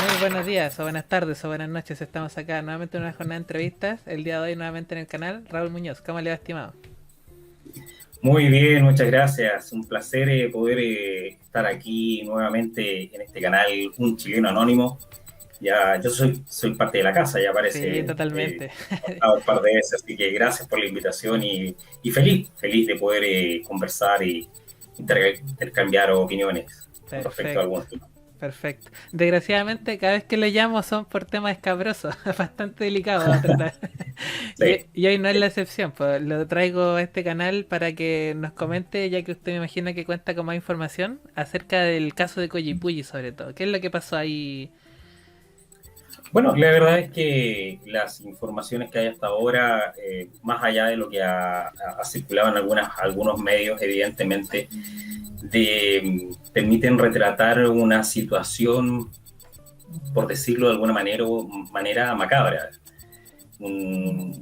Muy buenos días, o buenas tardes, o buenas noches. Estamos acá nuevamente en una jornada de entrevistas. El día de hoy nuevamente en el canal. Raúl Muñoz, ¿cómo le va, estimado? Muy bien, muchas gracias. Un placer poder estar aquí nuevamente en este canal Un Chileno Anónimo. Ya, yo soy parte de la casa, ya Sí, parece, totalmente. un par de veces, así que gracias por la invitación y feliz de poder conversar y intercambiar opiniones con respecto a Perfecto, algunos temas. perfecto. Desgraciadamente, cada vez que le llamo son por temas escabrosos, bastante delicados a tratar. Sí. Y hoy no es la excepción, pues lo traigo a este canal para que nos comente, ya que usted me imagina que cuenta con más información acerca del caso de Coyipulli, sobre todo. ¿Qué es lo que pasó ahí? Bueno, la verdad es que las informaciones que hay hasta ahora, más allá de lo que ha circulado en algunos medios, evidentemente, permiten retratar una situación, por decirlo de alguna manera macabra.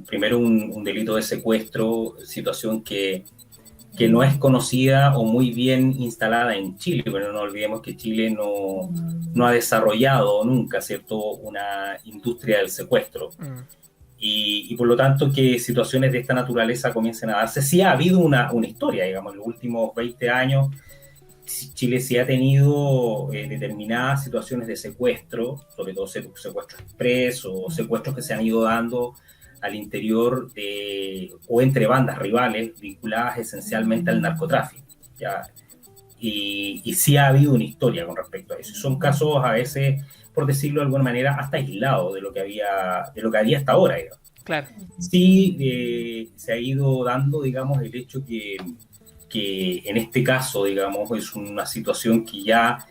Primero un delito de secuestro, situación que no es conocida o muy bien instalada en Chile, pero no olvidemos que Chile no ha desarrollado nunca, ¿cierto?, una industria del secuestro. Mm, Y por lo tanto que situaciones de esta naturaleza comiencen a darse. Sí ha habido una historia, digamos, en los últimos 20 años Chile sí ha tenido determinadas situaciones de secuestro, sobre todo secuestro express o secuestros que se han ido dando al interior o entre bandas rivales vinculadas esencialmente al narcotráfico. ¿Ya? Y sí ha habido una historia con respecto a eso. Son casos a veces, por decirlo de alguna manera, hasta aislados de lo que había hasta ahora. Digamos. claro, Sí, se ha ido dando, digamos, el hecho que en este caso, digamos, es una situación que ya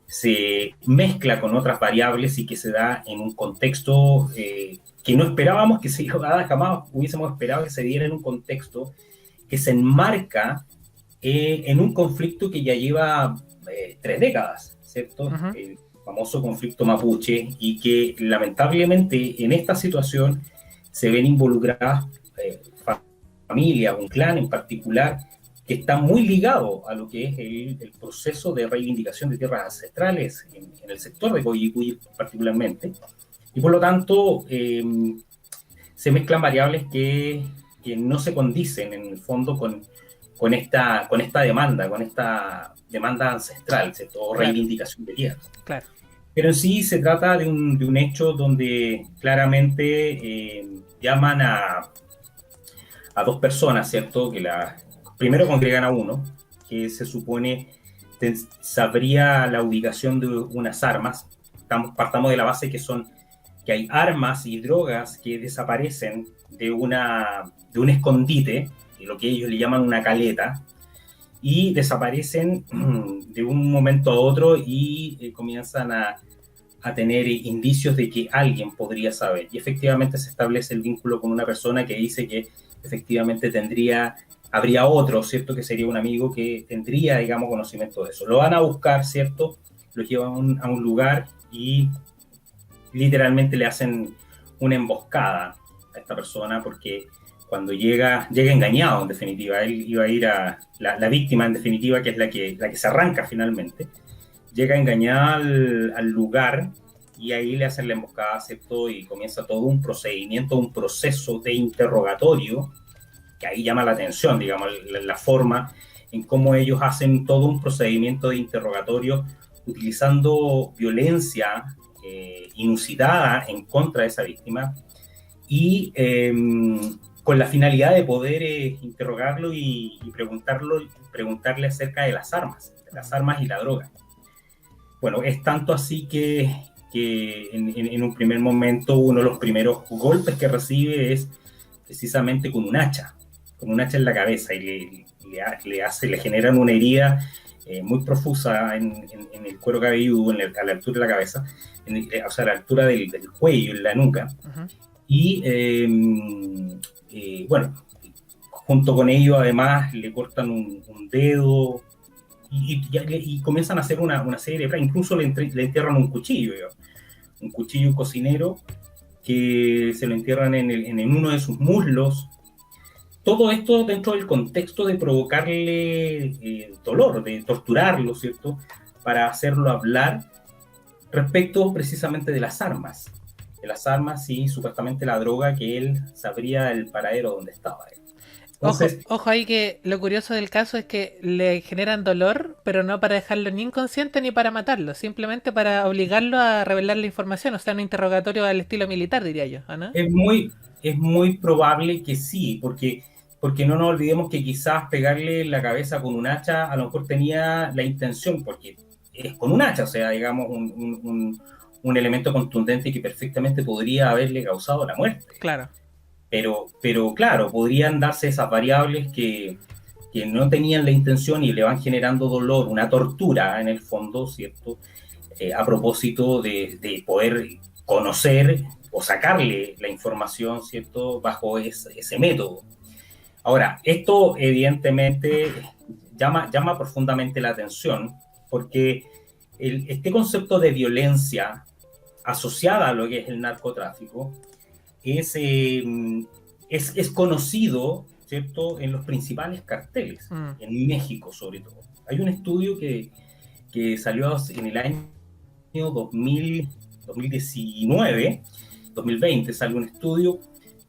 se mezcla con otras variables y que se da en un contexto que no esperábamos que se diera, jamás hubiésemos esperado que se diera en un contexto que se enmarca en un conflicto que ya lleva 3 décadas, ¿cierto? ujú, El famoso conflicto mapuche y que lamentablemente en esta situación se ven involucradas eh, familias, un clan en particular, que está muy ligado a lo que es el proceso de reivindicación de tierras ancestrales en el sector de Coyhaique particularmente. Y por lo tanto, se mezclan variables que no se condicen en el fondo con esta demanda ancestral, ¿cierto? O claro, reivindicación de tierras. claro. Pero en sí se trata de un hecho donde claramente llaman a dos personas, ¿cierto? Primero congregan a uno, que se supone sabría la ubicación de unas armas. Partamos de la base que hay armas y drogas que desaparecen de un escondite, lo que ellos le llaman una caleta, y desaparecen de un momento a otro y comienzan a tener indicios de que alguien podría saber. Y efectivamente se establece el vínculo con una persona que dice que efectivamente habría otro, ¿cierto? Que sería un amigo que tendría, digamos, conocimiento de eso. Lo van a buscar, ¿cierto? Lo llevan a un lugar y literalmente le hacen una emboscada a esta persona porque cuando llega engañado, en definitiva. Él iba a ir la víctima, en definitiva, que es la que se arranca finalmente, llega engañada al lugar y ahí le hacen la emboscada, ¿cierto? Y comienza todo un procedimiento, un proceso de interrogatorio, que ahí llama la atención, digamos, la forma en cómo ellos hacen todo un procedimiento de interrogatorio utilizando violencia inusitada en contra de esa víctima y con la finalidad de poder interrogarlo y preguntarle acerca de las armas y la droga. Bueno, es tanto así que en un primer momento uno de los primeros golpes que recibe es precisamente con un hacha en la cabeza y le generan una herida muy profusa en el cuero cabelludo, a la altura de la cabeza, o sea, a la altura del cuello, en la nuca. Ujú. Y bueno, junto con ello además le cortan un dedo y comienzan a hacer una serie de pruebas. Incluso le entierran un cuchillo, digamos, un cuchillo cocinero que se lo entierran en uno de sus muslos. Todo esto dentro del contexto de provocarle dolor, de torturarlo, ¿cierto? Para hacerlo hablar respecto precisamente de las armas y supuestamente la droga que él sabría el paradero donde estaba él. Ojo, Entonces, ojo ahí que lo curioso del caso es que le generan dolor, pero no para dejarlo ni inconsciente ni para matarlo, simplemente para obligarlo a revelar la información, o sea, un interrogatorio al estilo militar, diría yo, ¿o no? es muy probable que sí, porque no nos olvidemos que quizás pegarle la cabeza con un hacha a lo mejor tenía la intención, porque es con un hacha, o sea, digamos, un elemento contundente que perfectamente podría haberle causado la muerte. Claro. Pero claro, podrían darse esas variables que no tenían la intención y le van generando dolor, una tortura en el fondo, ¿cierto? A propósito de poder conocer o sacarle la información, ¿cierto? Bajo ese método. Ahora, esto evidentemente llama profundamente la atención porque este concepto de violencia asociada a lo que es el narcotráfico es, eh, es conocido, ¿cierto?, en los principales carteles, Mm. en México sobre todo. Hay un estudio que salió en el año 2000, 2019, 2020, sale un estudio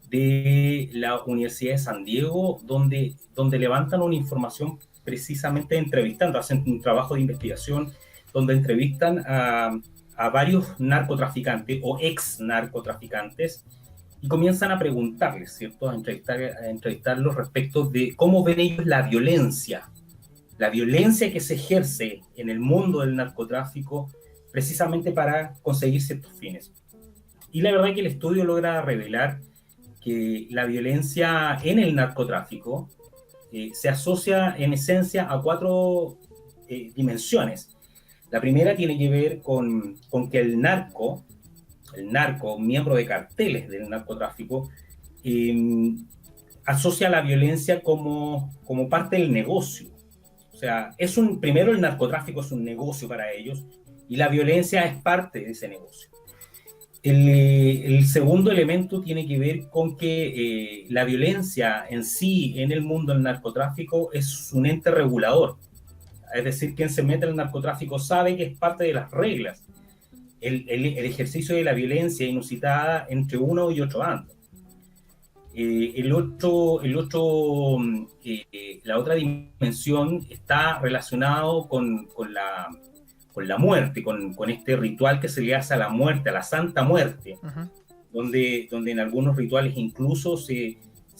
de la Universidad de San Diego donde levantan una información precisamente entrevistando, hacen un trabajo de investigación donde entrevistan a varios narcotraficantes o ex narcotraficantes y comienzan a preguntarles, ¿cierto? A entrevistarlos respecto de cómo ven ellos la violencia que se ejerce en el mundo del narcotráfico precisamente para conseguir ciertos fines. Y la verdad que el estudio logra revelar que la violencia en el narcotráfico se asocia en esencia a cuatro dimensiones. La primera tiene que ver con que el narco, miembro de carteles del narcotráfico, eh, asocia la violencia como parte del negocio. O sea, primero el narcotráfico es un negocio para ellos y la violencia es parte de ese negocio. El segundo elemento tiene que ver con que la violencia en sí en el mundo del narcotráfico es un ente regulador. Es decir, quien se mete en el narcotráfico sabe que es parte de las reglas. El ejercicio de la violencia inusitada entre uno y otro bando. La otra dimensión está relacionado con la muerte, con este ritual que se le hace a la muerte, a la Santa Muerte, Uh-huh. donde en algunos rituales incluso se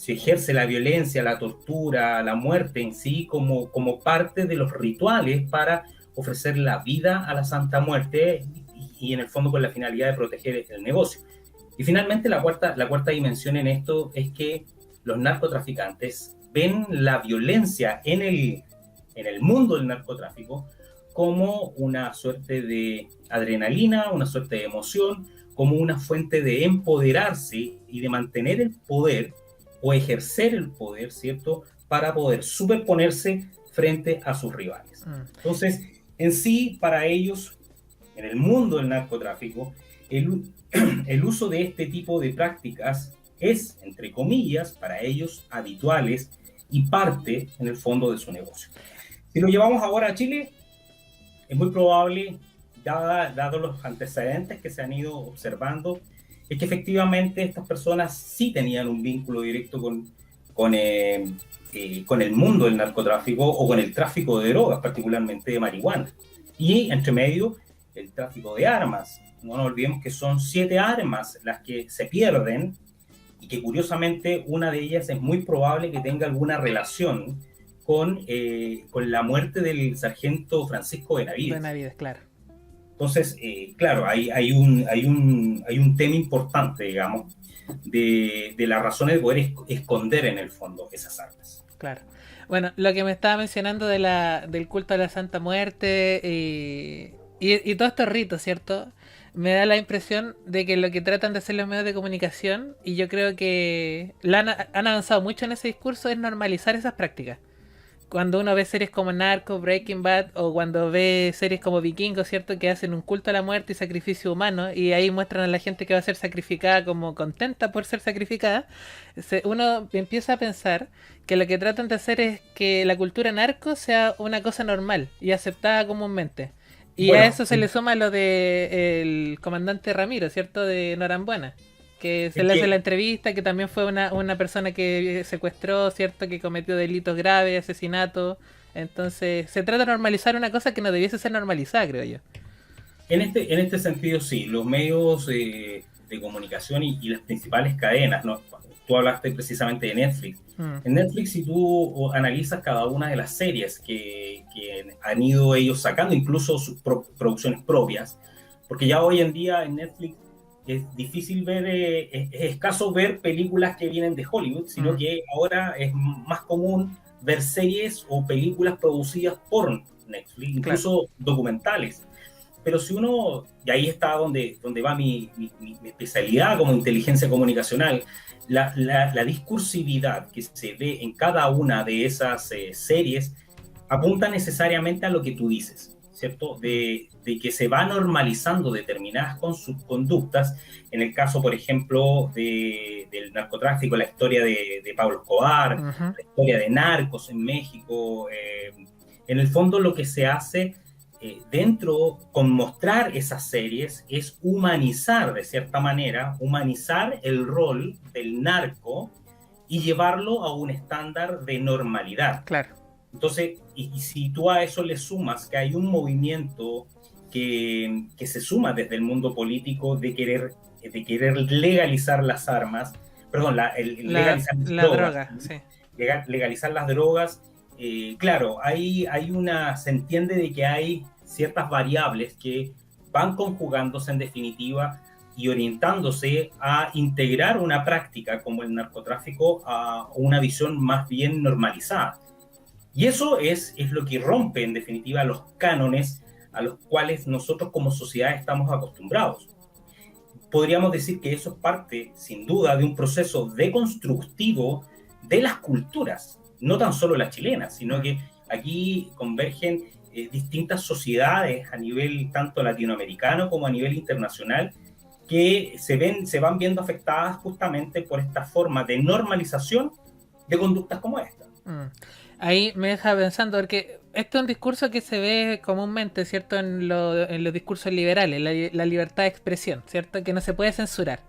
ejerce la violencia, la tortura, la muerte en sí como parte de los rituales para ofrecer la vida a la Santa Muerte y en el fondo con la finalidad de proteger el negocio. Y finalmente la cuarta dimensión en esto es que los narcotraficantes ven la violencia en el mundo del narcotráfico como una suerte de adrenalina, una suerte de emoción, como una fuente de empoderarse y de mantener el poder o ejercer el poder, ¿cierto?, para poder superponerse frente a sus rivales. Entonces, en sí, para ellos, en el mundo del narcotráfico, el uso de este tipo de prácticas es, entre comillas, para ellos habituales y parte, en el fondo, de su negocio. Si lo llevamos ahora a Chile, es muy probable, dado los antecedentes que se han ido observando, es que efectivamente estas personas sí tenían un vínculo directo con el mundo del narcotráfico o con el tráfico de drogas, particularmente de marihuana. Y entre medio, el tráfico de armas. No nos olvidemos que son 7 armas las que se pierden y que curiosamente una de ellas es muy probable que tenga alguna relación con la muerte del sargento Francisco Benavides. Benavides, claro. Entonces, claro, hay un tema importante, digamos, de las razones de poder esconder en el fondo esas armas. Claro. Bueno, lo que me estaba mencionando del culto a la Santa Muerte y todos estos ritos, ¿cierto? Me da la impresión de que lo que tratan de hacer los medios de comunicación, y yo creo que han avanzado mucho en ese discurso, es normalizar esas prácticas. Cuando uno ve series como Narco, Breaking Bad, o cuando ve series como Vikingos, ¿cierto? Que hacen un culto a la muerte y sacrificio humano, y ahí muestran a la gente que va a ser sacrificada como contenta por ser sacrificada, uno empieza a pensar que lo que tratan de hacer es que la cultura narco sea una cosa normal y aceptada comúnmente. Y a Bueno, eso se le suma lo de el comandante Ramiro, ¿cierto? De Norambuena. Que se es le hace la que entrevista, que también fue una persona que secuestró, ¿cierto? Que cometió delitos graves, asesinato. Entonces, se trata de normalizar una cosa que no debiese ser normalizada, creo yo. en este sentido, sí, los medios de comunicación y las principales cadenas, ¿no? Tú hablaste precisamente de Netflix. Mm, En Netflix, si tú analizas cada una de las series que han ido ellos sacando, incluso sus producciones propias, porque ya hoy en día en Netflix es difícil ver, es escaso ver películas que vienen de Hollywood, sino mm, que ahora es más común ver series o películas producidas por Netflix, claro. incluso documentales. Pero si uno, y ahí está donde va mi especialidad como inteligencia comunicacional, la discursividad que se ve en cada una de esas series apunta necesariamente a lo que tú dices, ¿cierto? Mm, De que se va normalizando determinadas conductas. En el caso, por ejemplo, del narcotráfico, la historia de Pablo Escobar, ujú, la historia de narcos en México. En el fondo lo que se hace dentro, con mostrar esas series, es humanizar de cierta manera, humanizar el rol del narco y llevarlo a un estándar de normalidad. claro. Entonces, y si tú a eso le sumas que hay un movimiento que se suma desde el mundo político de querer legalizar las armas, perdón, el legalizar las La drogas, droga, sí. legalizar las drogas, claro, se entiende de que hay ciertas variables que van conjugándose en definitiva y orientándose a integrar una práctica como el narcotráfico a una visión más bien normalizada. Y eso es lo que rompe en definitiva los cánones a los cuales nosotros como sociedad estamos acostumbrados. Podríamos decir que eso es parte, sin duda, de un proceso deconstructivo de las culturas, no tan solo las chilenas, sino Mm. que aquí convergen distintas sociedades a nivel tanto latinoamericano como a nivel internacional que se van viendo afectadas justamente por esta forma de normalización de conductas como esta. Mm. Ahí me deja pensando, porque esto es un discurso que se ve comúnmente, ¿cierto? En los discursos liberales, la libertad de expresión, ¿cierto? Que no se puede censurar.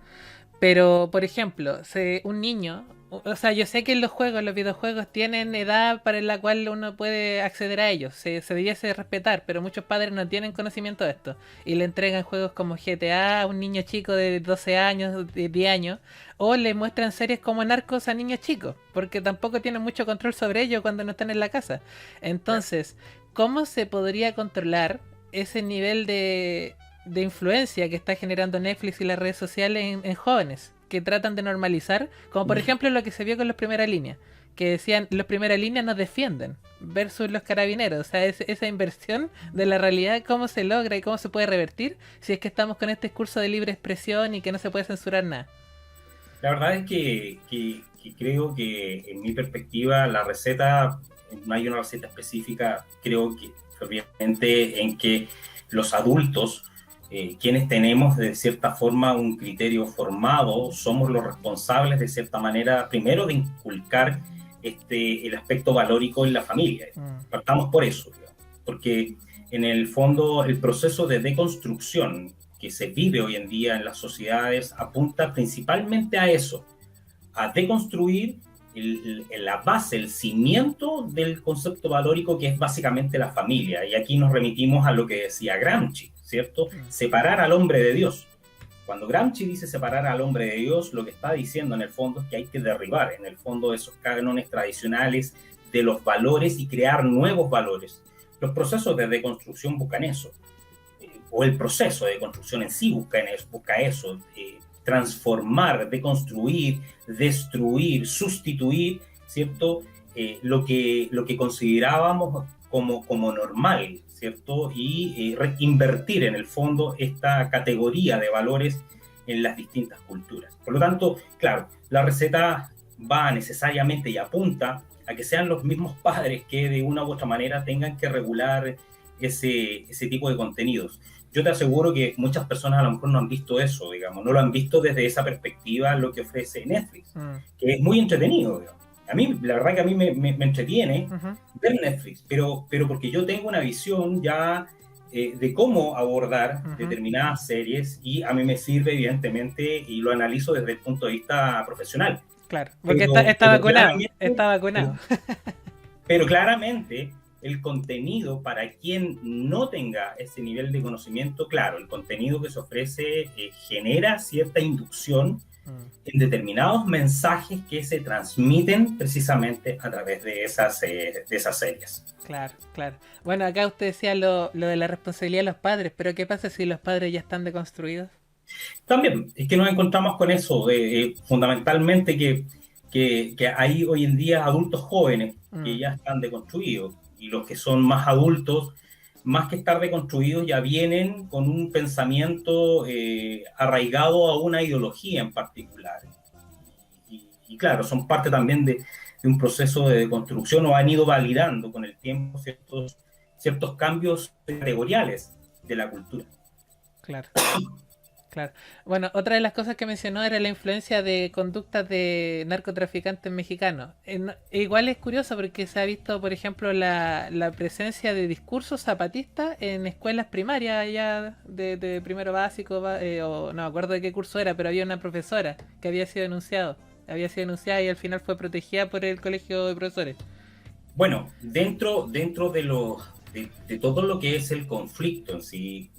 Pero, por ejemplo, un niño, o sea, yo sé que en los juegos, los videojuegos tienen edad para la cual uno puede acceder a ellos, se debiese respetar, pero muchos padres no tienen conocimiento de esto y le entregan juegos como GTA a un niño chico de 12 años, de 10 años, o le muestran series como Narcos a niños chicos, porque tampoco tienen mucho control sobre ellos cuando no están en la casa. Entonces, ¿cómo se podría controlar ese nivel de influencia que está generando Netflix y las redes sociales en jóvenes que tratan de normalizar, como por ejemplo lo que se vio con los Primera Línea, que decían los Primera Línea nos defienden versus los carabineros, o sea, esa inversión de la realidad, cómo se logra y cómo se puede revertir si es que estamos con este discurso de libre expresión y que no se puede censurar nada. La verdad es que creo que en mi perspectiva la receta, no hay una receta específica, creo que obviamente en que los adultos, quienes tenemos de cierta forma un criterio formado, somos los responsables de cierta manera, primero de inculcar el aspecto valórico en la familia. Mm, Partamos por eso, digamos, porque en el fondo el proceso de deconstrucción que se vive hoy en día en las sociedades apunta principalmente a eso, a deconstruir la base, el cimiento del concepto valórico que es básicamente la familia. Y aquí nos remitimos a lo que decía Gramsci, ¿cierto? mm, Separar al hombre de Dios. Cuando Gramsci dice separar al hombre de Dios, lo que está diciendo en el fondo es que hay que derribar, en el fondo, esos cánones tradicionales de los valores y crear nuevos valores. Los procesos de deconstrucción buscan eso, o el proceso de construcción en sí busca eso, transformar, deconstruir, destruir, sustituir, ¿cierto? Lo que considerábamos como normal, ¿cierto? Y invertir en el fondo esta categoría de valores en las distintas culturas. Por lo tanto, claro, la receta va necesariamente y apunta a que sean los mismos padres que de una u otra manera tengan que regular ese tipo de contenidos. Yo te aseguro que muchas personas a lo mejor no han visto eso, digamos, no lo han visto desde esa perspectiva lo que ofrece Netflix, mm, que es muy entretenido, digamos. A mí, la verdad que a mí me entretiene ujú, ver Netflix, pero porque yo tengo una visión ya de cómo abordar Ujú. determinadas series, y a mí me sirve evidentemente y lo analizo desde el punto de vista profesional. Claro, porque Pero, está pero vacunado, claramente, está vacunado. pero claramente el contenido para quien no tenga ese nivel de conocimiento, claro, el contenido que se ofrece genera cierta inducción Mm, en determinados mensajes que se transmiten precisamente a través de esas series. claro, claro. Bueno, acá usted decía lo de la responsabilidad de los padres, pero ¿qué pasa si los padres ya están deconstruidos? También es que nos encontramos con eso, fundamentalmente que hay hoy en día adultos jóvenes que Mm, ya están deconstruidos, y los que son más adultos, más que estar deconstruidos, ya vienen con un pensamiento arraigado a una ideología en particular. Y claro, son parte también de un proceso de deconstrucción, o han ido validando con el tiempo ciertos cambios categoriales de la cultura. claro. Claro. Bueno, otra de las cosas que mencionó era la influencia de conductas de narcotraficantes mexicanos. Igual es curioso porque se ha visto, por ejemplo, la presencia de discursos zapatistas en escuelas primarias ya de primero básico, o no me acuerdo de qué curso era, pero había una profesora que había sido denunciada y al final fue protegida por el colegio de profesores. Bueno, dentro de todo lo que es el conflicto en sí,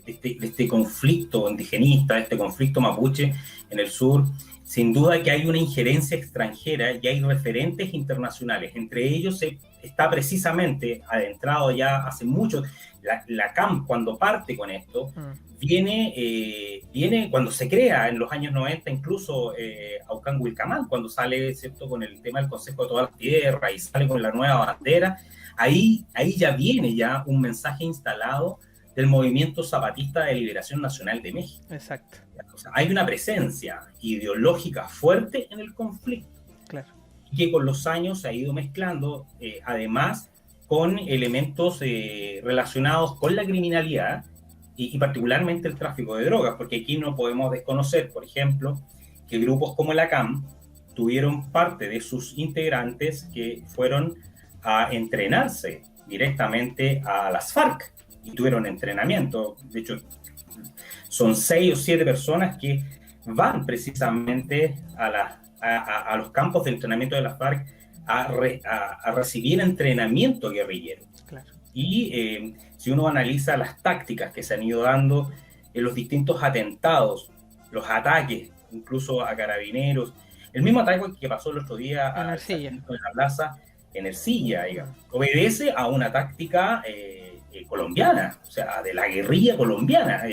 de este conflicto indigenista, este conflicto mapuche en el sur, sin duda que hay una injerencia extranjera y hay referentes internacionales. Entre ellos está precisamente adentrado ya hace mucho, la CAM cuando parte con esto, Mm, viene cuando se crea en los años 90, incluso Aucán Wilcamán, cuando sale, ¿cierto?, con el tema del Consejo de todas las Tierras y sale con la nueva bandera, ahí ya viene ya un mensaje instalado del movimiento zapatista de liberación nacional de México. exacto, O sea, hay una presencia ideológica fuerte en el conflicto, claro. que con los años se ha ido mezclando, además, con elementos relacionados con la criminalidad, y particularmente el tráfico de drogas, porque aquí no podemos desconocer, por ejemplo, que grupos como la CAM tuvieron parte de sus integrantes que fueron a entrenarse directamente a las FARC y tuvieron entrenamiento. De hecho, son 6 o 7 personas que van precisamente a los campos de entrenamiento de las FARC a recibir entrenamiento guerrillero. Claro. Y si uno analiza las tácticas que se han ido dando en los distintos atentados, los ataques, incluso a carabineros, el mismo ataque que pasó el otro día En al arcilla. sargento de la plaza en Ercilla, Mm, digamos, obedece a una táctica colombiana, o sea, de la guerrilla colombiana.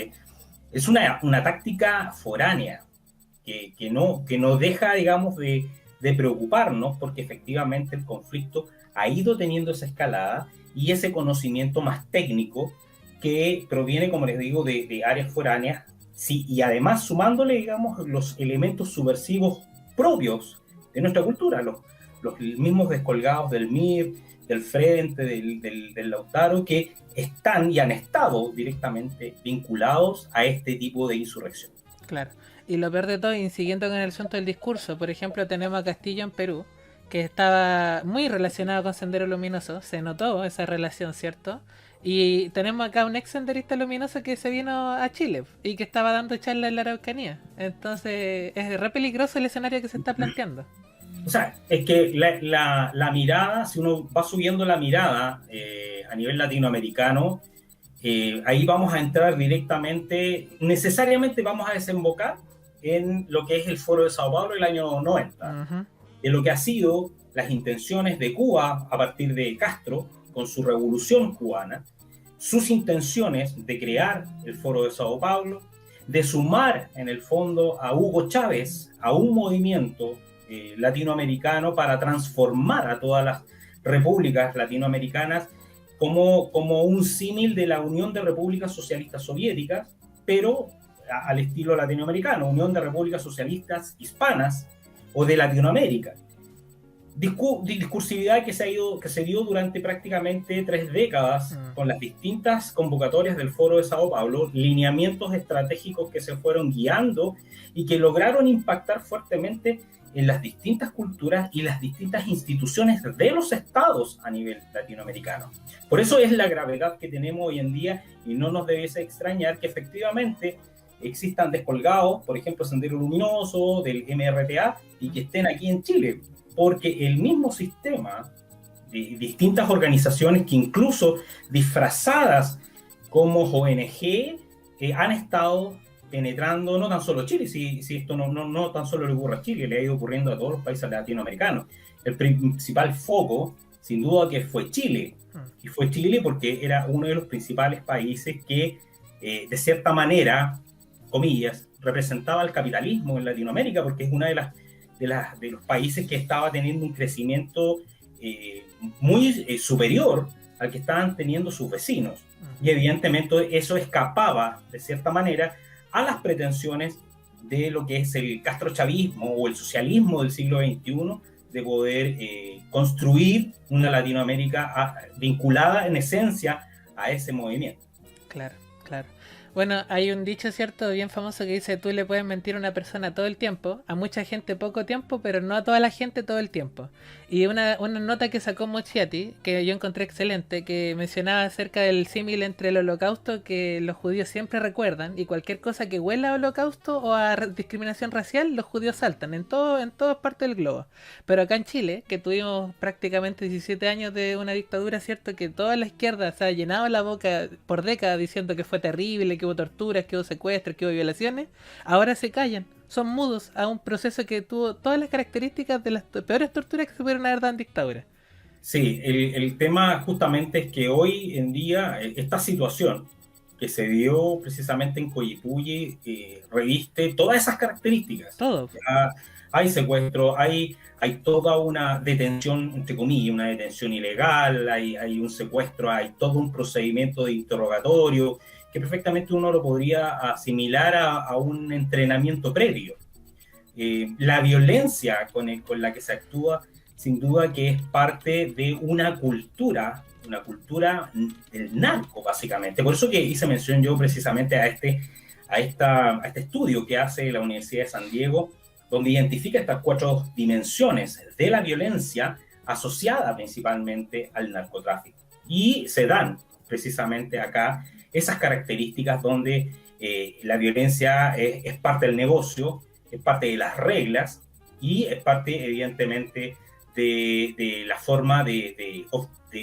Es una táctica foránea que no deja, digamos, de preocuparnos, porque efectivamente el conflicto ha ido teniendo esa escalada y ese conocimiento más técnico que proviene, como les digo, de áreas foráneas, sí, y además sumándole, digamos, los elementos subversivos propios de nuestra cultura, los mismos descolgados del MIR, del Frente, del Lautaro, que están y han estado directamente vinculados a este tipo de insurrección. claro. Y lo peor de todo, y siguiendo con el asunto del discurso, por ejemplo, tenemos a Castillo en Perú, que estaba muy relacionado con Sendero Luminoso, se notó esa relación, ¿cierto? Y tenemos acá un ex senderista luminoso que se vino a Chile y que estaba dando charlas en la Araucanía. Entonces es re peligroso el escenario que se está planteando. O sea, es que la mirada, si uno va subiendo la mirada a nivel latinoamericano, ahí vamos a entrar directamente, necesariamente vamos a desembocar en lo que es el Foro de Sao Paulo del año 90, Ujú, de lo que ha sido las intenciones de Cuba a partir de Castro con su revolución cubana, sus intenciones de crear el Foro de Sao Paulo, de sumar en el fondo a Hugo Chávez a un movimiento latinoamericano para transformar a todas las repúblicas latinoamericanas como un símil de la Unión de Repúblicas Socialistas Soviéticas, pero al estilo latinoamericano, Unión de Repúblicas Socialistas Hispanas o de Latinoamérica. discursividad que se dio durante prácticamente 3 décadas con las distintas convocatorias del Foro de Sao Paulo, lineamientos estratégicos que se fueron guiando y que lograron impactar fuertemente en las distintas culturas y las distintas instituciones de los estados a nivel latinoamericano. Por eso es la gravedad que tenemos hoy en día, y no nos debiese extrañar que efectivamente existan descolgados, por ejemplo, Sendero Luminoso, del MRTA, y que estén aquí en Chile, porque el mismo sistema de distintas organizaciones que incluso disfrazadas como ONG han estado penetrando no tan solo Chile, si esto no tan solo le ocurre a Chile, le ha ido ocurriendo a todos los países latinoamericanos. El principal foco, sin duda, que fue Chile, y fue Chile porque era uno de los principales países que, de cierta manera, comillas, representaba el capitalismo en Latinoamérica, porque es una de los países que estaba teniendo un crecimiento muy superior al que estaban teniendo sus vecinos. Y evidentemente eso escapaba, de cierta manera, a las pretensiones de lo que es el castrochavismo o el socialismo del siglo XXI, de poder construir una Latinoamérica vinculada en esencia a ese movimiento. Claro, claro. Bueno, hay un dicho, ¿cierto?, bien famoso que dice: tú le puedes mentir a una persona todo el tiempo, a mucha gente poco tiempo, pero no a toda la gente todo el tiempo. Y una nota que sacó Mochiati, que yo encontré excelente, que mencionaba acerca del símil entre el holocausto, que los judíos siempre recuerdan, y cualquier cosa que huela a holocausto o a discriminación racial, los judíos saltan en todas partes del globo. Pero acá en Chile, que tuvimos prácticamente 17 años de una dictadura, ¿cierto?, que toda la izquierda se ha llenado la boca por décadas diciendo que fue terrible, que hubo torturas, que hubo secuestros, que hubo violaciones, ahora se callan, son mudos a un proceso que tuvo todas las características de las peores torturas que se pudieron haber dado en dictadura. Sí, el tema justamente es que hoy en día esta situación que se dio precisamente en Coyipulli reviste todas esas características. Todo. Ya hay secuestro, hay toda una detención, entre comillas, una detención ilegal, hay un secuestro, hay todo un procedimiento de interrogatorio que perfectamente uno lo podría asimilar a un entrenamiento previo. La violencia con la que se actúa, sin duda que es parte de una cultura del narco, básicamente. Por eso que hice mención yo precisamente a este estudio que hace la Universidad de San Diego, donde identifica estas 4 dimensiones de la violencia asociada principalmente al narcotráfico. Y se dan precisamente acá esas características donde la violencia es parte del negocio, es parte de las reglas y es parte, evidentemente, de la forma de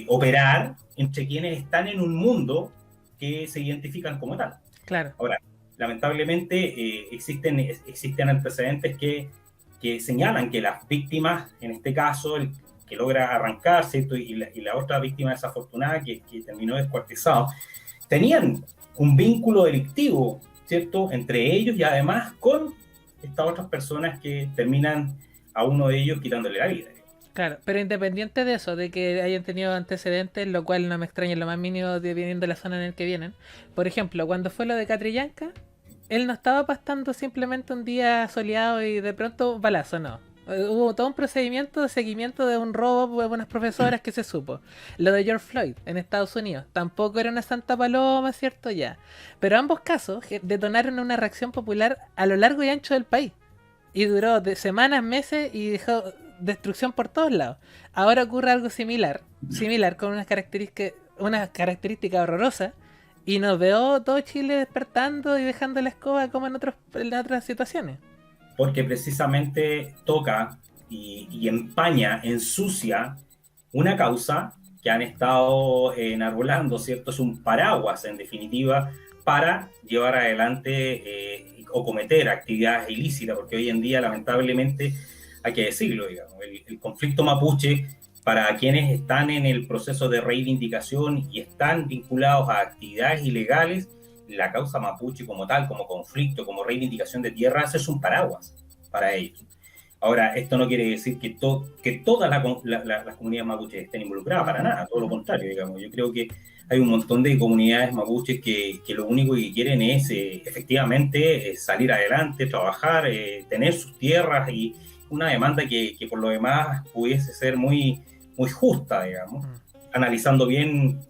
operar entre quienes están en un mundo que se identifican como tal. Claro. Ahora, lamentablemente existen antecedentes que señalan que las víctimas, en este caso, el que logra arrancar, ¿cierto?, y la otra víctima desafortunada que terminó descuartizado, tenían un vínculo delictivo, ¿cierto?, entre ellos y además con estas otras personas que terminan a uno de ellos quitándole la vida. Claro, pero independiente de eso, de que hayan tenido antecedentes, lo cual no me extraña en lo más mínimo viniendo de la zona en el que vienen. Por ejemplo, cuando fue lo de Catrillanca, él no estaba pastando simplemente un día soleado y de pronto balazo, no. Hubo todo un procedimiento de seguimiento de un robo de unas profesoras que se supo. Lo de George Floyd en Estados Unidos tampoco era una santa paloma, ¿cierto? Ya. Pero ambos casos detonaron una reacción popular a lo largo y ancho del país. Y duró de semanas, meses y dejó destrucción por todos lados. Ahora ocurre algo similar con unas características horrorosas. Y nos veo todo Chile despertando y dejando la escoba como en otras situaciones. Porque precisamente toca y empaña, ensucia una causa que han estado enarbolando, ¿cierto? Es un paraguas, en definitiva, para llevar adelante o cometer actividades ilícitas, porque hoy en día, lamentablemente, hay que decirlo, digamos, el conflicto mapuche, para quienes están en el proceso de reivindicación y están vinculados a actividades ilegales, la causa mapuche como tal, como conflicto, como reivindicación de tierras, es un paraguas para ellos. Ahora, esto no quiere decir que todas las comunidades mapuches estén involucradas, para nada, todo lo contrario, digamos. Yo creo que hay un montón de comunidades mapuches que lo único que quieren es efectivamente salir adelante, trabajar, tener sus tierras y una demanda que por lo demás pudiese ser muy, muy justa, digamos, analizando bien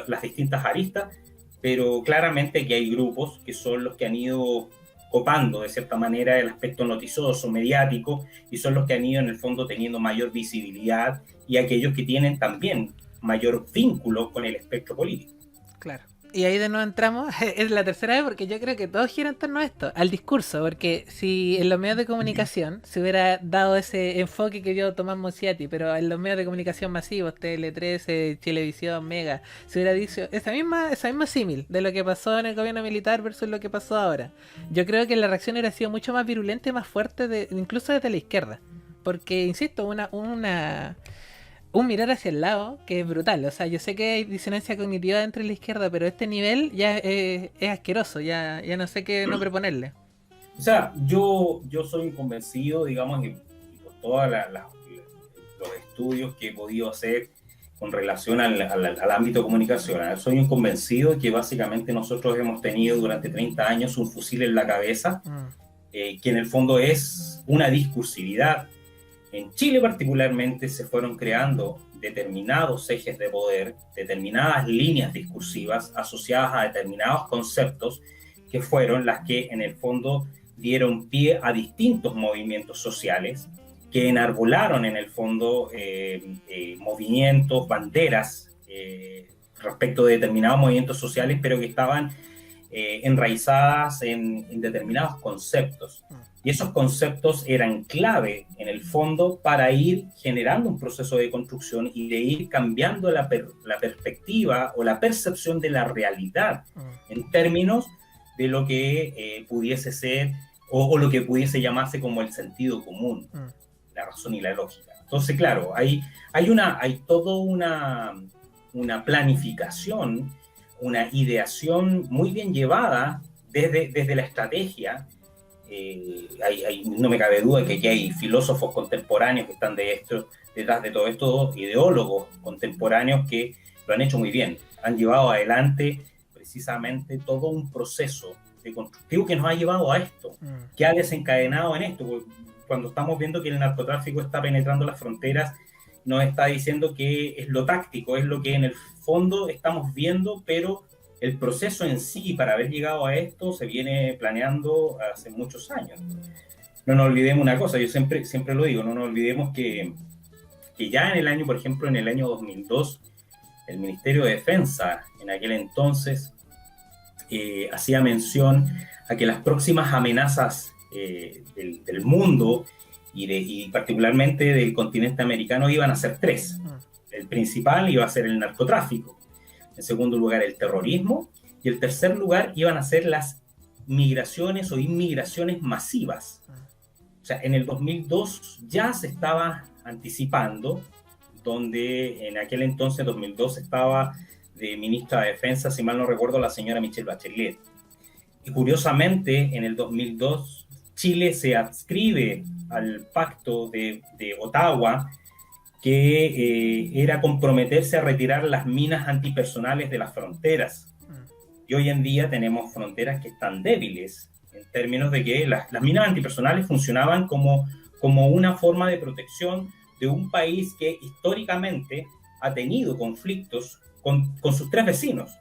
las distintas aristas, pero claramente que hay grupos que son los que han ido copando de cierta manera el aspecto noticioso, mediático, y son los que han ido en el fondo teniendo mayor visibilidad, y aquellos que tienen también mayor vínculo con el espectro político. Claro. Y ahí de nuevo entramos, es la tercera vez porque yo creo que todo gira en torno a esto, al discurso, porque si en los medios de comunicación se hubiera dado ese enfoque que dio Tomás Mosiati, pero en los medios de comunicación masivos, Tele 13, Chilevisión, Mega, se hubiera dicho esa misma símil de lo que pasó en el gobierno militar versus lo que pasó ahora. Yo creo que la reacción hubiera sido mucho más virulenta y más fuerte, incluso desde la izquierda. Porque, insisto, un mirar hacia el lado que es brutal. O sea, yo sé que hay disonancia cognitiva entre la izquierda, pero este nivel ya es asqueroso, ya no sé qué no proponerle. O sea, yo soy un convencido, digamos, y por todos los estudios que he podido hacer con relación al ámbito comunicacional, soy un convencido que básicamente nosotros hemos tenido durante 30 años un fusil en la cabeza, que en el fondo es una discursividad. En Chile particularmente se fueron creando determinados ejes de poder, determinadas líneas discursivas asociadas a determinados conceptos que fueron las que en el fondo dieron pie a distintos movimientos sociales que enarbolaron en el fondo movimientos, banderas respecto de determinados movimientos sociales, pero que estaban enraizadas en determinados conceptos. Y esos conceptos eran clave, en el fondo, para ir generando un proceso de construcción y de ir cambiando la perspectiva o la percepción de la realidad en términos de lo que pudiese ser o lo que pudiese llamarse como el sentido común, la razón y la lógica. Entonces, claro, hay toda una planificación, una ideación muy bien llevada desde la estrategia. No me cabe duda que aquí hay filósofos contemporáneos que están detrás de todo esto, ideólogos contemporáneos que lo han hecho muy bien, han llevado adelante precisamente todo un proceso de constructivo que nos ha llevado a esto, que ha desencadenado en esto. Cuando estamos viendo que el narcotráfico está penetrando las fronteras, nos está diciendo que es lo táctico, es lo que en el fondo estamos viendo, pero el proceso en sí, para haber llegado a esto, se viene planeando hace muchos años. No nos olvidemos una cosa, yo siempre lo digo, no nos olvidemos que ya en el año, por ejemplo, en el año 2002, el Ministerio de Defensa, en aquel entonces, hacía mención a que las próximas amenazas del mundo y particularmente del continente americano iban a ser tres. El principal iba a ser el narcotráfico. En segundo lugar, el terrorismo. Y en tercer lugar, iban a ser las migraciones o inmigraciones masivas. O sea, en el 2002 ya se estaba anticipando, donde en aquel entonces, 2002, estaba de ministra de Defensa, si mal no recuerdo, la señora Michelle Bachelet. Y curiosamente, en el 2002, Chile se adscribe al pacto de Ottawa, que era comprometerse a retirar las minas antipersonales de las fronteras. Y hoy en día tenemos fronteras que están débiles, en términos de que las minas antipersonales funcionaban como una forma de protección de un país que históricamente ha tenido conflictos con sus tres vecinos.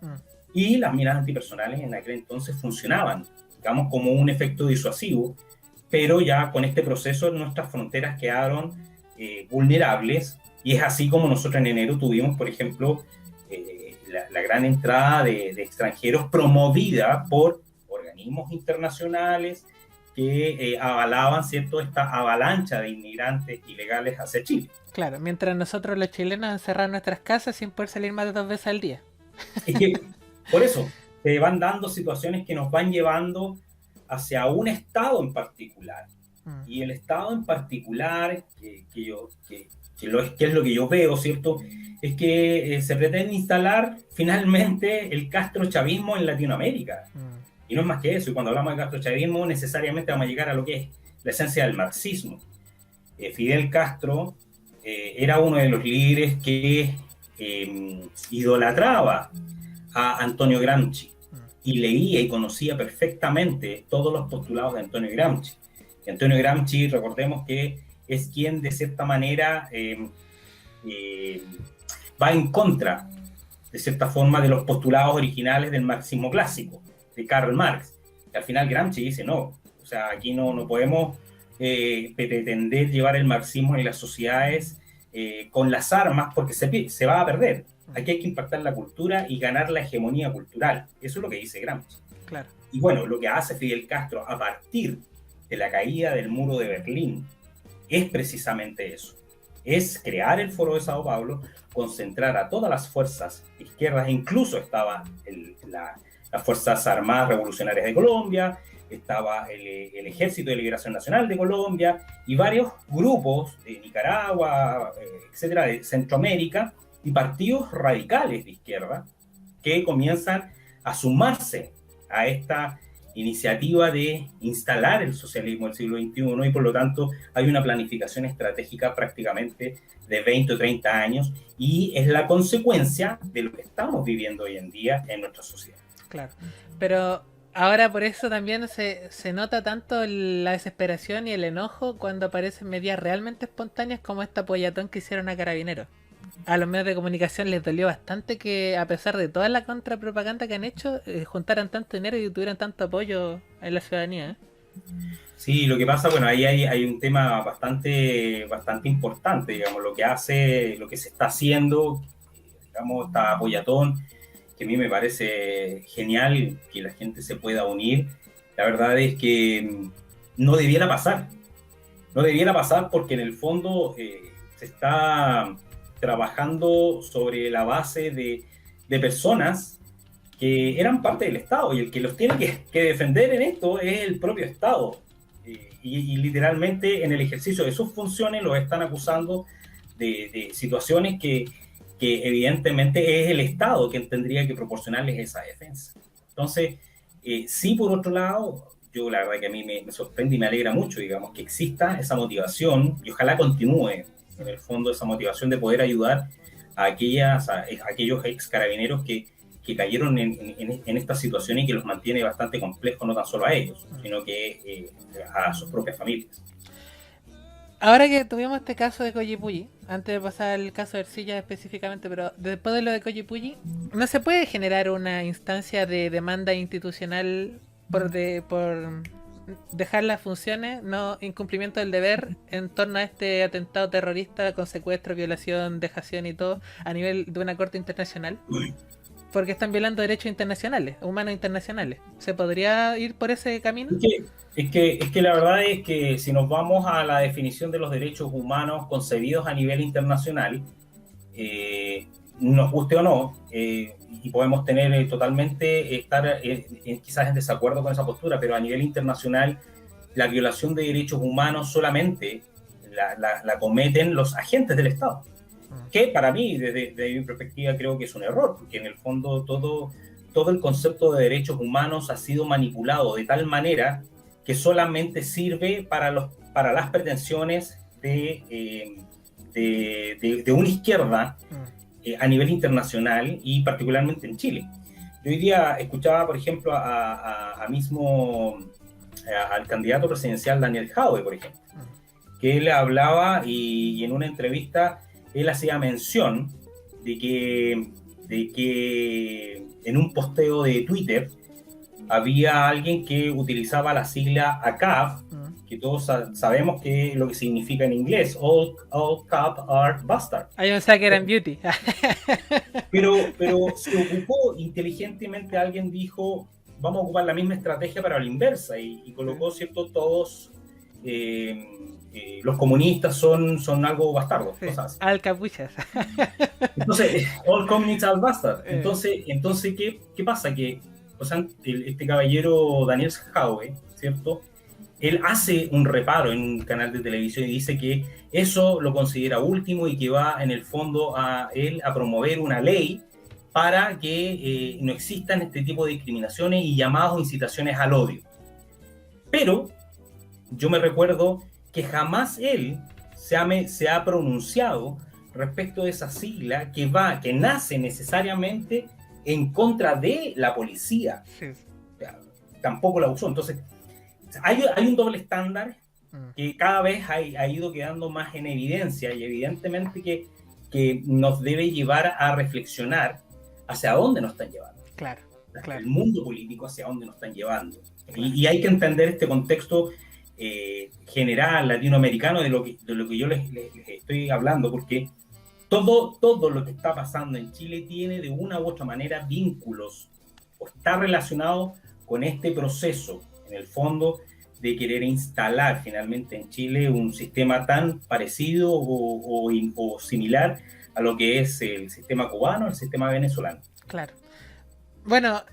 Y las minas antipersonales en aquel entonces funcionaban, digamos, como un efecto disuasivo, pero ya con este proceso nuestras fronteras quedaron vulnerables, y es así como nosotros en enero tuvimos, por ejemplo, la gran entrada de extranjeros promovida por organismos internacionales que avalaban, ¿cierto?, esta avalancha de inmigrantes ilegales hacia Chile. Claro, mientras nosotros los chilenos encerramos nuestras casas sin poder salir más de 2 veces al día. Es que, por eso, se van dando situaciones que nos van llevando hacia un estado en particular. Y el estado en particular, que es lo que yo veo, ¿cierto?, es que se pretende instalar finalmente el castrochavismo en Latinoamérica. Y no es más que eso. Y cuando hablamos de castrochavismo, necesariamente vamos a llegar a lo que es la esencia del marxismo. Fidel Castro era uno de los líderes que idolatraba a Antonio Gramsci y leía y conocía perfectamente todos los postulados de Antonio Gramsci. Y Antonio Gramsci, recordemos que es quien de cierta manera va en contra, de cierta forma, de los postulados originales del marxismo clásico, de Karl Marx. Y al final Gramsci dice, no, o sea, aquí no podemos pretender llevar el marxismo en las sociedades con las armas porque se va a perder. Aquí hay que impactar la cultura y ganar la hegemonía cultural. Eso es lo que dice Gramsci. Claro. Y bueno, lo que hace Fidel Castro a partir de la caída del muro de Berlín es precisamente eso. Es crear el Foro de Sao Paulo, concentrar a todas las fuerzas izquierdas, incluso estaba las Fuerzas Armadas Revolucionarias de Colombia, estaba el Ejército de Liberación Nacional de Colombia y varios grupos de Nicaragua, etcétera, de Centroamérica, y partidos radicales de izquierda que comienzan a sumarse a esta iniciativa de instalar el socialismo del siglo XXI, y por lo tanto hay una planificación estratégica prácticamente de 20 o 30 años, y es la consecuencia de lo que estamos viviendo hoy en día en nuestra sociedad. Claro, pero ahora por eso también se nota tanto la desesperación y el enojo cuando aparecen medidas realmente espontáneas como esta apoyatón que hicieron a Carabineros. A los medios de comunicación les dolió bastante que, a pesar de toda la contrapropaganda que han hecho, juntaran tanto dinero y tuvieran tanto apoyo en la ciudadanía. Sí, lo que pasa, bueno, ahí hay un tema bastante importante, digamos, lo que se está haciendo, digamos, esta apoyatón, que a mí me parece genial que la gente se pueda unir. La verdad es que no debiera pasar porque en el fondo se está trabajando sobre la base de personas que eran parte del Estado, y el que los tiene que defender en esto es el propio Estado. Y literalmente en el ejercicio de sus funciones los están acusando de situaciones que evidentemente es el Estado quien tendría que proporcionarles esa defensa. Entonces, sí, por otro lado, yo la verdad que a mí me sorprende y me alegra mucho, digamos, que exista esa motivación, y ojalá continúe en el fondo esa motivación de poder ayudar a aquellos ex carabineros que cayeron en esta situación y que los mantiene bastante complejos, no tan solo a ellos, sino que a sus propias familias. Ahora que tuvimos este caso de Collipulli, antes de pasar al caso de Ercilla específicamente, pero después de lo de Collipulli, ¿no se puede generar una instancia de demanda institucional por dejar las funciones, no incumplimiento del deber, en torno a este atentado terrorista con secuestro, violación, dejación y todo, a nivel de una corte internacional? Porque están violando derechos internacionales, humanos internacionales. ¿Se podría ir por ese camino? Es que la verdad es que si nos vamos a la definición de los derechos humanos concebidos a nivel internacional, nos guste o no, y podemos tener estar quizás en desacuerdo con esa postura, pero a nivel internacional la violación de derechos humanos solamente la cometen los agentes del Estado. Que para mí, desde mi perspectiva, creo que es un error, porque en el fondo todo el concepto de derechos humanos ha sido manipulado de tal manera que solamente sirve para las pretensiones de una izquierda a nivel internacional y particularmente en Chile. Yo hoy día escuchaba, por ejemplo, al candidato presidencial Daniel Jadwe, por ejemplo, que él hablaba y en una entrevista él hacía mención de que en un posteo de Twitter había alguien que utilizaba la sigla ACAB, que todos sabemos que es lo que significa en inglés, all cop are bastard. Hay un saque en beauty. Pero se ocupó inteligentemente, alguien dijo, vamos a ocupar la misma estrategia para la inversa, y colocó, ¿cierto? Todos los comunistas son algo bastardos, sí, cosas así. Alcapuchas. Entonces, all communists are bastards. Entonces ¿qué pasa? Que, o sea, este caballero Daniel Jadwe, ¿cierto? Él hace un reparo en un canal de televisión y dice que eso lo considera último y que va en el fondo a promover una ley para que no existan este tipo de discriminaciones y llamadas o incitaciones al odio. Pero yo me recuerdo que jamás él se ha pronunciado respecto de esa sigla que nace necesariamente en contra de la policía. Sí. Tampoco la usó. Entonces, hay un doble estándar que cada vez ha ido quedando más en evidencia y evidentemente que nos debe llevar a reflexionar hacia dónde nos están llevando. Claro, claro. El mundo político hacia dónde nos están llevando. Claro. Y hay que entender este contexto general latinoamericano de lo que yo les estoy hablando, porque todo lo que está pasando en Chile tiene de una u otra manera vínculos o está relacionado con este proceso, en el fondo, de querer instalar finalmente en Chile un sistema tan parecido o similar a lo que es el sistema cubano, el sistema venezolano. Claro. Bueno,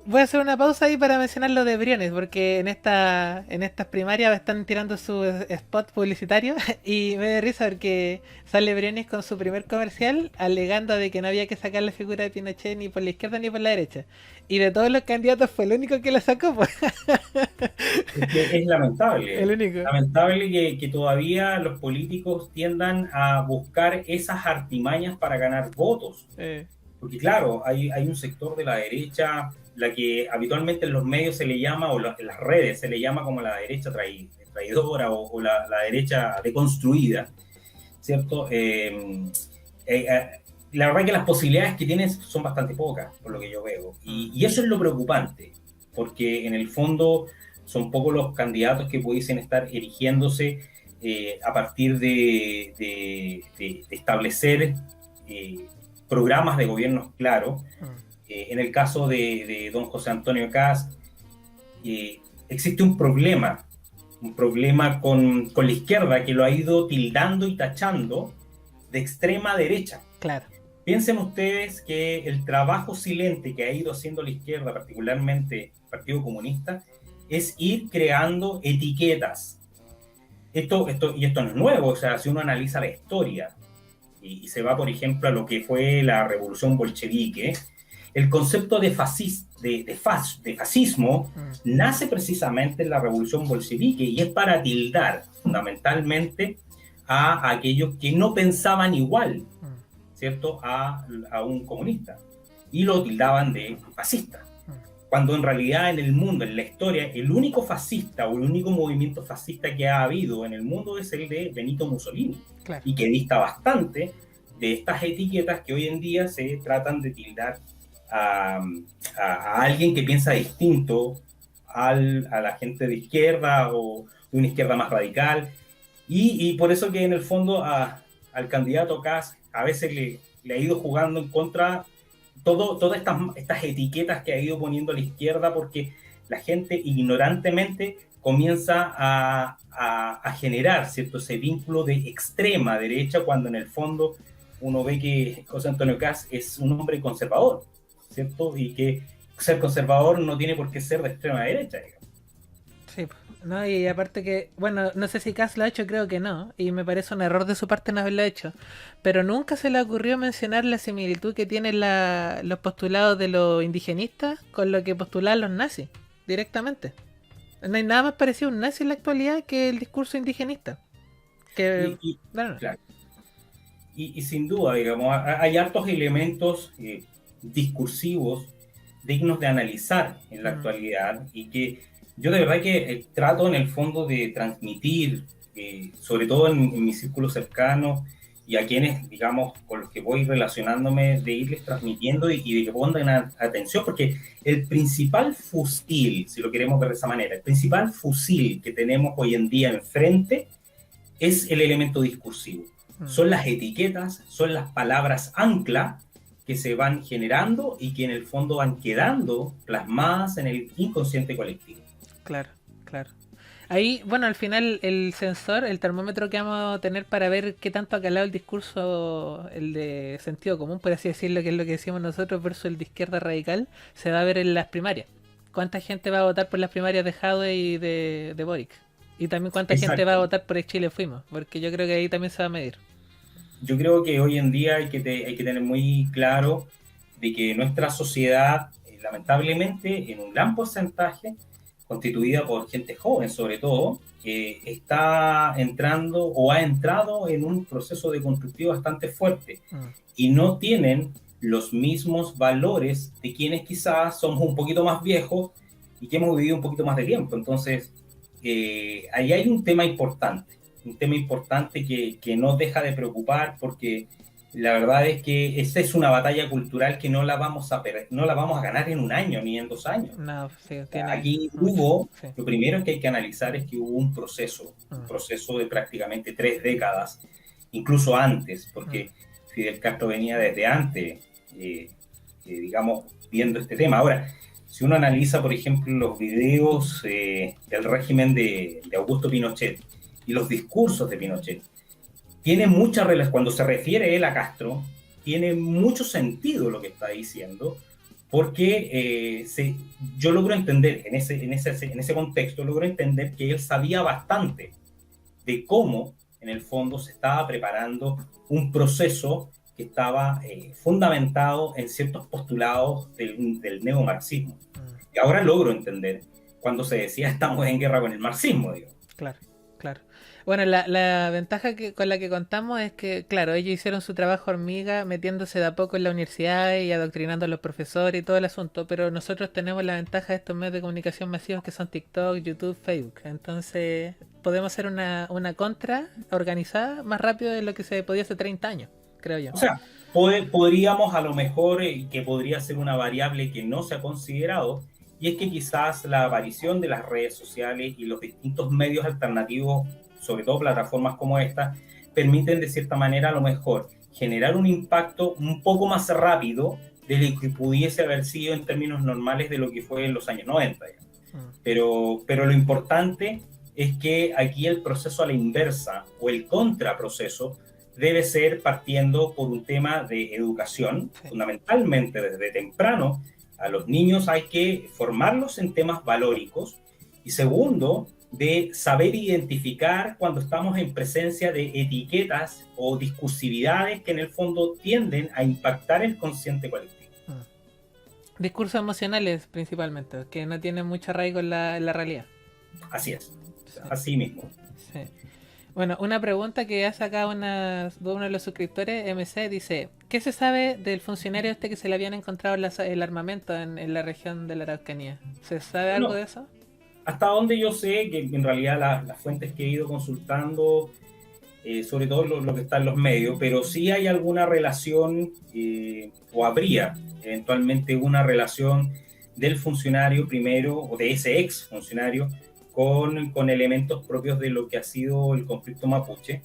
voy a hacer una pausa ahí para mencionar lo de Briones, porque en estas primarias están tirando su spot publicitario y me da risa porque sale Briones con su primer comercial alegando de que no había que sacar la figura de Pinochet ni por la izquierda ni por la derecha. Y de todos los candidatos fue el único que la sacó, pues. Es lamentable. El único. Lamentable que todavía los políticos tiendan a buscar esas artimañas para ganar votos. Porque claro, hay un sector de la derecha, la que habitualmente en los medios se le llama, o en las redes se le llama como la derecha traidora o la derecha deconstruida, ¿cierto? La verdad que las posibilidades que tienen son bastante pocas, por lo que yo veo. Y eso es lo preocupante, porque en el fondo son pocos los candidatos que pudiesen estar erigiéndose a partir de establecer programas de gobierno claros. En el caso de don José Antonio Kast, existe un problema con la izquierda que lo ha ido tildando y tachando de extrema derecha. Claro. Piensen ustedes que el trabajo silente que ha ido haciendo la izquierda, particularmente el Partido Comunista, es ir creando etiquetas. Esto no es nuevo, o sea, si uno analiza la historia y se va, por ejemplo, a lo que fue la revolución bolchevique, el concepto de fascismo nace precisamente en la revolución bolchevique y es para tildar fundamentalmente a aquellos que no pensaban igual, ¿cierto?, a un comunista, y lo tildaban de fascista, cuando en realidad en el mundo, en la historia, el único fascista o el único movimiento fascista que ha habido en el mundo es el de Benito Mussolini. Claro. Y que dista bastante de estas etiquetas que hoy en día se tratan de tildar a alguien que piensa distinto a la gente de izquierda o de una izquierda más radical, y por eso que en el fondo al candidato Kast a veces le ha ido jugando en contra todas estas etiquetas que ha ido poniendo a la izquierda, porque la gente ignorantemente comienza a generar, ¿cierto?, ese vínculo de extrema derecha, cuando en el fondo uno ve que José Antonio Kast es un hombre conservador, ¿cierto? Y que ser conservador no tiene por qué ser de extrema derecha, digamos. Sí, no, y aparte que, bueno, no sé si Kast lo ha hecho, creo que no, y me parece un error de su parte no haberlo hecho, pero nunca se le ocurrió mencionar la similitud que tienen los postulados de los indigenistas con lo que postulaban los nazis, directamente. No hay nada más parecido a un nazi en la actualidad que el discurso indigenista. Claro. Y sin duda, digamos, hay hartos elementos discursivos dignos de analizar en la actualidad, y que yo de verdad que trato en el fondo de transmitir, sobre todo en mi círculo cercano y a quienes, digamos, con los que voy relacionándome, de irles transmitiendo y de que pongan atención, porque el principal fusil, si lo queremos ver de esa manera, el principal fusil que tenemos hoy en día enfrente es el elemento discursivo. Son las etiquetas, son las palabras ancla que se van generando y que en el fondo van quedando plasmadas en el inconsciente colectivo. Claro, claro. Ahí, bueno, al final el sensor, el termómetro que vamos a tener para ver qué tanto ha calado el discurso, el de sentido común, por así decirlo, que es lo que decimos nosotros, versus el de izquierda radical, se va a ver en las primarias. ¿Cuánta gente va a votar por las primarias de Jadwe y de Boric? Y también cuánta gente va a votar por el Chile Fuimos, porque yo creo que ahí también se va a medir. Yo creo que hoy en día hay que tener muy claro de que nuestra sociedad, lamentablemente, en un gran porcentaje, constituida por gente joven sobre todo, está entrando o ha entrado en un proceso deconstructivo bastante fuerte, y no tienen los mismos valores de quienes quizás somos un poquito más viejos y que hemos vivido un poquito más de tiempo. Entonces, ahí hay un tema importante que no deja de preocupar, porque la verdad es que esta es una batalla cultural que no la vamos no la vamos a ganar en un año ni en 2 años. No, sí, tiene Aquí mucho. Sí. lo primero que hay que analizar es que hubo un Mm. proceso de prácticamente 3 décadas, incluso antes, porque Fidel Castro venía desde antes, digamos, viendo este tema. Ahora, si uno analiza, por ejemplo, los videos del régimen de Augusto Pinochet y los discursos de Pinochet, tiene mucha relación, cuando se refiere él a Castro, tiene mucho sentido lo que está diciendo, porque yo logro entender, en ese contexto, logro entender que él sabía bastante de cómo, en el fondo, se estaba preparando un proceso que estaba fundamentado en ciertos postulados del neomarxismo. Y ahora logro entender cuando se decía estamos en guerra con el marxismo, digo. Claro, claro. Bueno, la ventaja con la que contamos es que, claro, ellos hicieron su trabajo hormiga metiéndose de a poco en la universidad y adoctrinando a los profesores y todo el asunto, pero nosotros tenemos la ventaja de estos medios de comunicación masivos que son TikTok, YouTube, Facebook. Entonces, podemos hacer una contra organizada más rápido de lo que se podía hace 30 años, creo yo. O sea, podríamos a lo mejor, que podría ser una variable que no se ha considerado, y es que quizás la aparición de las redes sociales y los distintos medios alternativos, sobre todo plataformas como esta, permiten de cierta manera a lo mejor generar un impacto un poco más rápido de lo que pudiese haber sido en términos normales de lo que fue en los años 90. Pero lo importante es que aquí el proceso a la inversa o el contraproceso debe ser partiendo por un tema de educación, fundamentalmente desde temprano. A los niños hay que formarlos en temas valóricos, y segundo, de saber identificar cuando estamos en presencia de etiquetas o discursividades que en el fondo tienden a impactar el consciente colectivo. Discursos emocionales principalmente, que no tienen mucho arraigo en la realidad. Así es, Sí. así mismo. Sí. Bueno, una pregunta que hace acá uno de los suscriptores, MC, dice: ¿qué se sabe del funcionario este que se le habían encontrado el armamento en la región de la Araucanía? ¿Se sabe algo de eso? Hasta donde yo sé, que en realidad las fuentes que he ido consultando, sobre todo lo que está en los medios, pero sí hay alguna relación, o habría eventualmente una relación del funcionario primero, o de ese ex funcionario, con elementos propios de lo que ha sido el conflicto mapuche.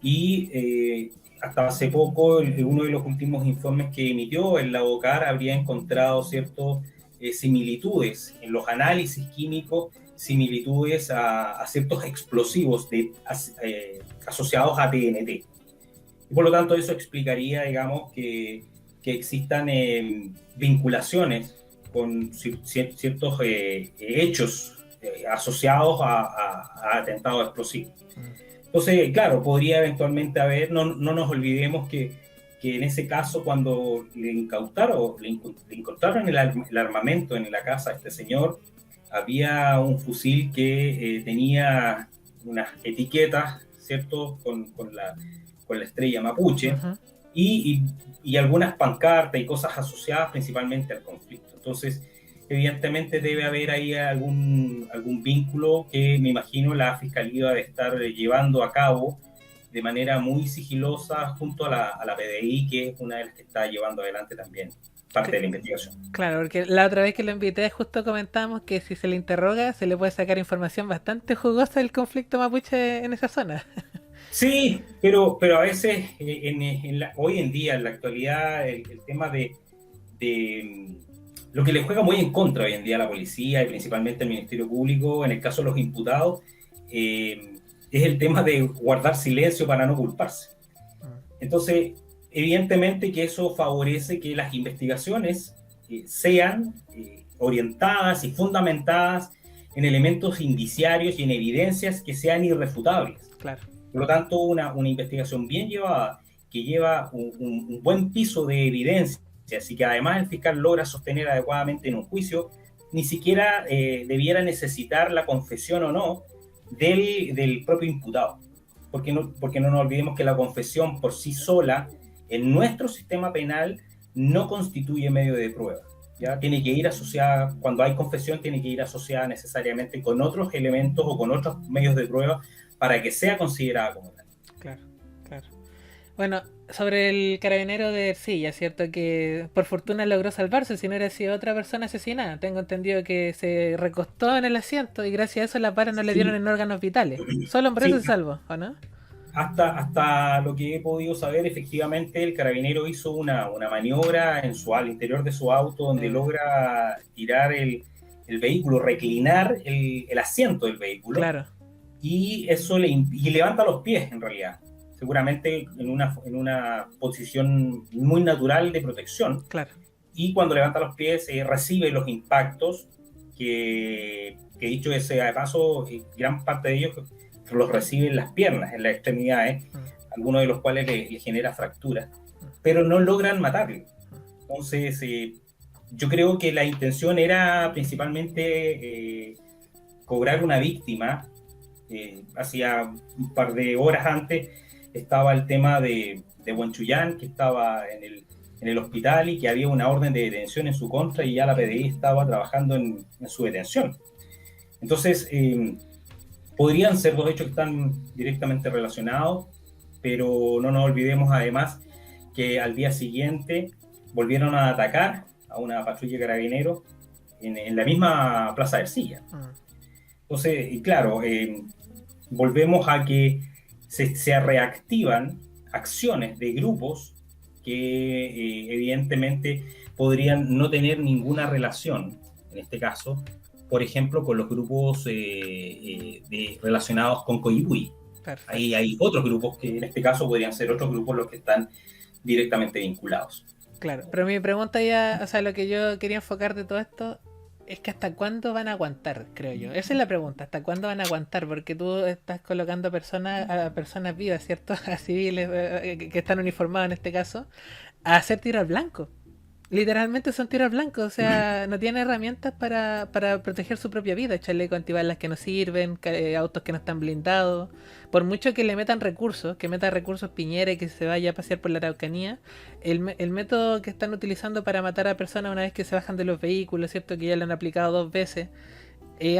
Y hasta hace poco, uno de los últimos informes que emitió el Labocar habría encontrado ciertas similitudes en los análisis químicos, similitudes a ciertos explosivos asociados a TNT. Y por lo tanto eso explicaría, digamos, que existan vinculaciones con ciertos hechos asociados a atentados explosivos. Entonces, claro, podría eventualmente haber, no nos olvidemos que en ese caso, cuando le incautaron el armamento en la casa a este señor, había un fusil que tenía unas etiquetas, ¿cierto?, con la estrella mapuche, y algunas pancartas y cosas asociadas principalmente al conflicto. Entonces, evidentemente debe haber ahí algún vínculo que me imagino la Fiscalía debe estar llevando a cabo de manera muy sigilosa junto a la PDI, que es una de las que está llevando adelante también parte de la investigación. Claro, porque la otra vez que lo invité justo comentamos que si se le interroga se le puede sacar información bastante jugosa del conflicto mapuche en esa zona. Sí, pero a veces hoy en día, en la actualidad, el tema de lo que le juega muy en contra hoy en día a la policía y principalmente al Ministerio Público, en el caso de los imputados, es el tema de guardar silencio para no culparse. Entonces, evidentemente que eso favorece que las investigaciones sean orientadas y fundamentadas en elementos indiciarios y en evidencias que sean irrefutables. Claro. Por lo tanto, una investigación bien llevada, que lleva un buen piso de evidencia, así que además el fiscal logra sostener adecuadamente en un juicio, ni siquiera debiera necesitar la confesión o no del propio imputado. Porque no nos olvidemos que la confesión por sí sola en nuestro sistema penal no constituye medio de prueba. ya tiene que ir asociada, cuando hay confesión, tiene que ir asociada necesariamente con otros elementos o con otros medios de prueba para que sea considerada como tal. Claro, claro. Bueno, sobre el carabinero de Ercilla, ¿cierto? Que por fortuna logró salvarse, si no hubiera sido otra persona asesinada. Tengo entendido que se recostó en el asiento y gracias a eso las balas no le dieron Sí, en órganos vitales. Solo por eso sí, se salvó, ¿o no? hasta lo que he podido saber, efectivamente el carabinero hizo una maniobra al interior de su auto donde Eh, logra tirar el vehículo, reclinar el asiento del vehículo claro, y eso y levanta los pies en realidad, seguramente en una posición muy natural de protección. claro. Y cuando levanta los pies recibe los impactos que dicho ese de paso, gran parte de ellos los recibe en las piernas, en las extremidades, Mm, algunos de los cuales le genera fracturas, mm, pero no logran matarlo. mm. Entonces, yo creo que la intención era principalmente cobrar una víctima. Hacía un par de horas antes estaba el tema de Huanchuyán, que estaba en el hospital y que había una orden de detención en su contra y ya la PDI estaba trabajando en su detención. Entonces, podrían ser dos hechos que están directamente relacionados, pero no nos olvidemos además que al día siguiente volvieron a atacar a una patrulla de carabineros en la misma Plaza de Ercilla. Mm. Entonces, y claro, volvemos a que se reactivan acciones de grupos que evidentemente podrían no tener ninguna relación, en este caso, por ejemplo, con los grupos relacionados con Coyipulli. Ahí Perfecto. hay otros grupos que en este caso podrían ser otros grupos los que están directamente vinculados. Claro, pero mi pregunta ya, o sea, lo que yo quería enfocar de todo esto es que hasta cuándo van a aguantar, creo yo. Esa es la pregunta, hasta cuándo van a aguantar, porque tú estás colocando a personas vivas, ¿cierto? A civiles que están uniformados en este caso, a hacer tiro al blanco. Literalmente son tiros blancos, o sea, no tienen herramientas para proteger su propia vida, chaleco antibalas que no sirven, autos que no están blindados. Por mucho que le metan recursos, que meta recursos Piñera y que se vaya a pasear por la Araucanía, el método que están utilizando para matar a personas una vez que se bajan de los vehículos, ¿cierto? Que ya lo han aplicado 2 veces,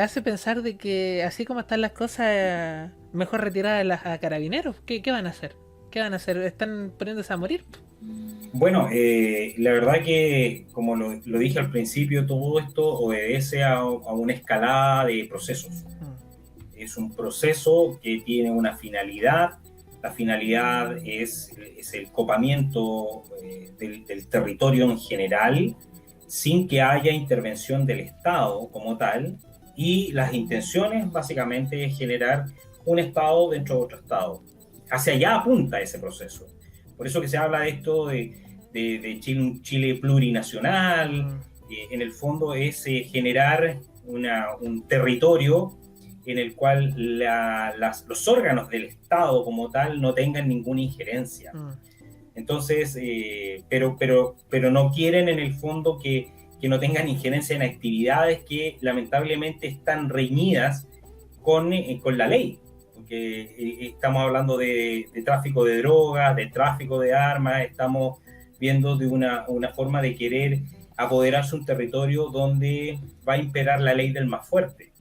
hace pensar de que así como están las cosas, mejor retirar a carabineros. ¿Qué van a hacer? ¿Qué van a hacer? Están poniéndose a morir. Bueno, la verdad que, como lo dije al principio, todo esto obedece a una escalada de procesos. Mm, Es un proceso que tiene una finalidad. La finalidad es el copamiento del territorio en general, sin que haya intervención del Estado como tal. Y las intenciones básicamente es generar un Estado dentro de otro Estado. Hacia allá apunta ese proceso. Por eso que se habla de esto de Chile, un Chile plurinacional. mm, En el fondo es generar un territorio en el cual los órganos del Estado como tal no tengan ninguna injerencia. mm. Entonces, pero no quieren en el fondo que no tengan injerencia en actividades que lamentablemente están reñidas con la ley. Porque estamos hablando de tráfico de drogas, de tráfico de armas, estamos viendo de una forma de querer apoderarse un territorio donde va a imperar la ley del más fuerte,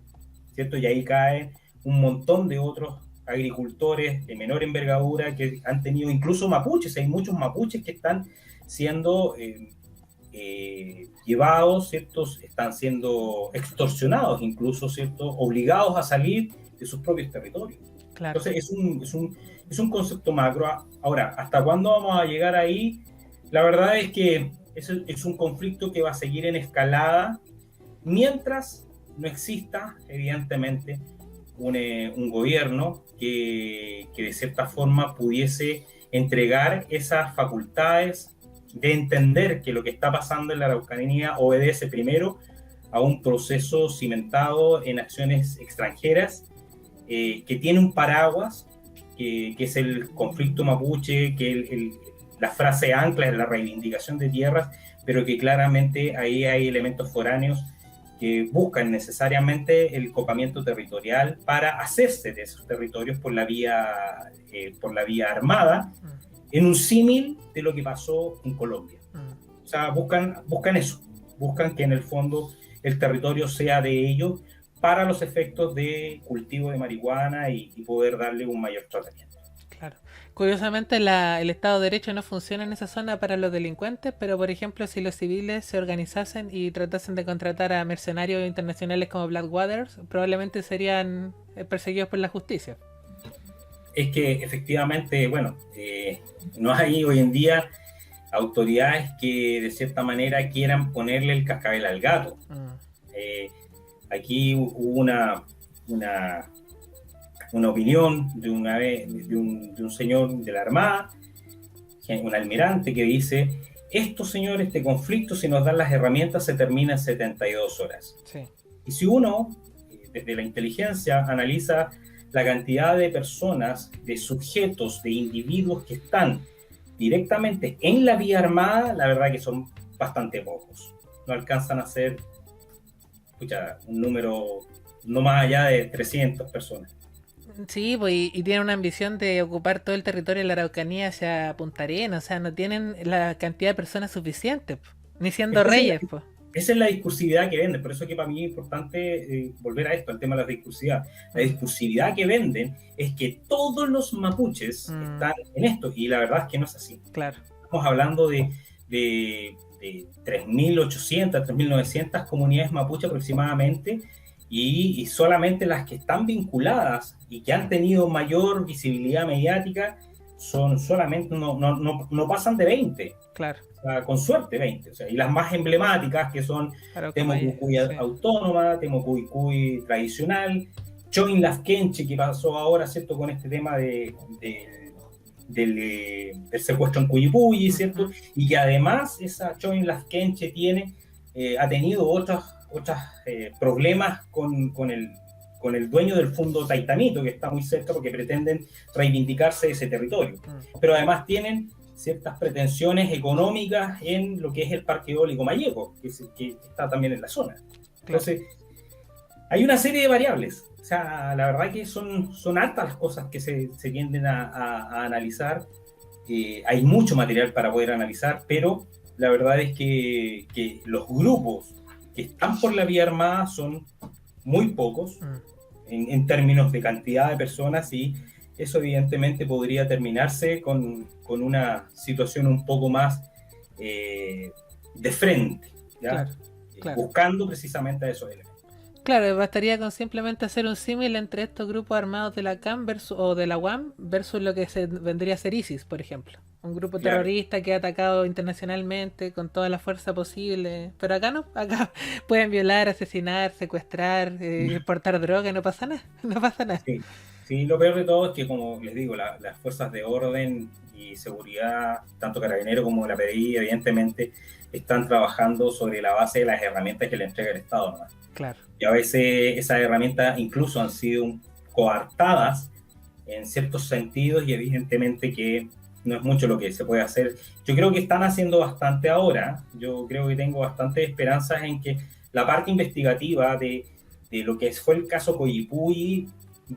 ¿cierto? Y ahí caen un montón de otros agricultores de menor envergadura que han tenido incluso mapuches, hay muchos mapuches que están siendo llevados, ¿cierto? Están siendo extorsionados incluso, ¿cierto? Obligados a salir de sus propios territorios. Claro. Entonces es un concepto macro. Ahora, ¿hasta cuándo vamos a llegar ahí? La verdad es que es un conflicto que va a seguir en escalada mientras no exista, evidentemente, un gobierno que de cierta forma pudiese entregar esas facultades de entender que lo que está pasando en la Araucanía obedece primero a un proceso cimentado en acciones extranjeras, que tiene un paraguas, que es el conflicto mapuche, que la frase ancla es la reivindicación de tierras, pero que claramente ahí hay elementos foráneos que buscan necesariamente el copamiento territorial para hacerse de esos territorios por la vía armada, Mm, en un símil de lo que pasó en Colombia. mm. O sea, buscan eso. buscan que en el fondo el territorio sea de ellos para los efectos de cultivo de marihuana y poder darle un mayor tratamiento. Claro. Curiosamente, el Estado de Derecho no funciona en esa zona para los delincuentes, pero por ejemplo, si los civiles se organizasen y tratasen de contratar a mercenarios internacionales como Blackwater, probablemente serían perseguidos por la justicia. Es que efectivamente, bueno, no hay hoy en día autoridades que de cierta manera quieran ponerle el cascabel al gato. Aquí hubo una opinión de un señor de la Armada, un almirante, que dice: estos señores, este conflicto, si nos dan las herramientas, se termina en 72 horas. Sí. Y si uno, desde la inteligencia, analiza la cantidad de personas, de sujetos, de individuos que están directamente en la vía armada, la verdad que son bastante pocos. No alcanzan a ser, un número no más allá de 300 personas. Sí, pues, y tienen una ambición de ocupar todo el territorio de la Araucanía hacia Punta Arenas, o sea, no tienen la cantidad de personas suficiente, ni siendo reyes, pues. Esa es la discursividad que venden, por eso que para mí es importante volver a esto, al tema de la discursividad. La discursividad que venden es que todos los mapuches están en esto, y la verdad es que no es así. Claro. Estamos hablando de 3.800, 3.900 comunidades mapuche aproximadamente, y solamente las que están vinculadas y que han tenido mayor visibilidad mediática son solamente, no pasan de 20. Claro. O sea, con suerte 20. O sea, y las más emblemáticas, que son Temucuicui Autónoma, Temucuicui Tradicional, Choin Lafkenche, que pasó ahora, ¿cierto?, con este tema del secuestro en Cuyipulli, ¿cierto? Y que además esa Choin Lafkenche ha tenido otros problemas con el dueño del fondo Taitamito, que está muy cerca, porque pretenden reivindicarse de ese territorio. Pero además tienen ciertas pretensiones económicas en lo que es el Parque Eólico Mayeco, que está también en la zona. Entonces, hay una serie de variables. O sea, la verdad que son hartas las cosas que se tienden a analizar. Hay mucho material para poder analizar, pero la verdad es que los grupos que están por la vía armada son muy pocos en términos de cantidad de personas, y eso evidentemente podría terminarse con una situación un poco más de frente, ¿ya? Claro. Buscando precisamente a esos elementos. Claro, bastaría con simplemente hacer un símil entre estos grupos armados de la CAM o de la UAM versus lo que vendría a ser ISIS, por ejemplo. Un grupo terrorista que ha atacado internacionalmente con toda la fuerza posible. Pero acá no, acá pueden violar, asesinar, secuestrar, portar droga, no pasa nada, no pasa nada. Sí, lo peor de todo es que, como les digo, las fuerzas de orden y seguridad, tanto Carabineros como la PDI, evidentemente, están trabajando sobre la base de las herramientas que le entrega el Estado, ¿no? Claro. Y a veces esas herramientas incluso han sido coartadas en ciertos sentidos, y evidentemente que no es mucho lo que se puede hacer. Yo creo que están haciendo bastante ahora. Yo creo que tengo bastantes esperanzas en que la parte investigativa de lo que fue el caso Coyipulli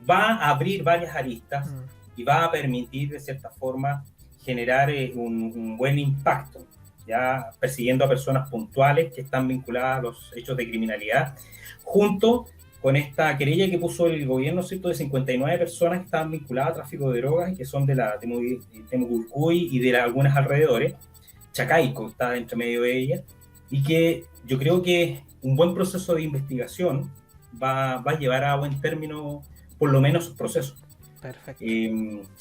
va a abrir varias aristas y va a permitir, de cierta forma, generar un buen impacto, ya persiguiendo a personas puntuales que están vinculadas a los hechos de criminalidad, junto con esta querella que puso el gobierno, ¿cierto?, de 59 personas que estaban vinculadas a tráfico de drogas y que son de la Temucuicui y de algunas alrededores. Chacaico está entre medio de ellas, y que yo creo que un buen proceso de investigación va a llevar a buen término por lo menos sus procesos. Perfecto.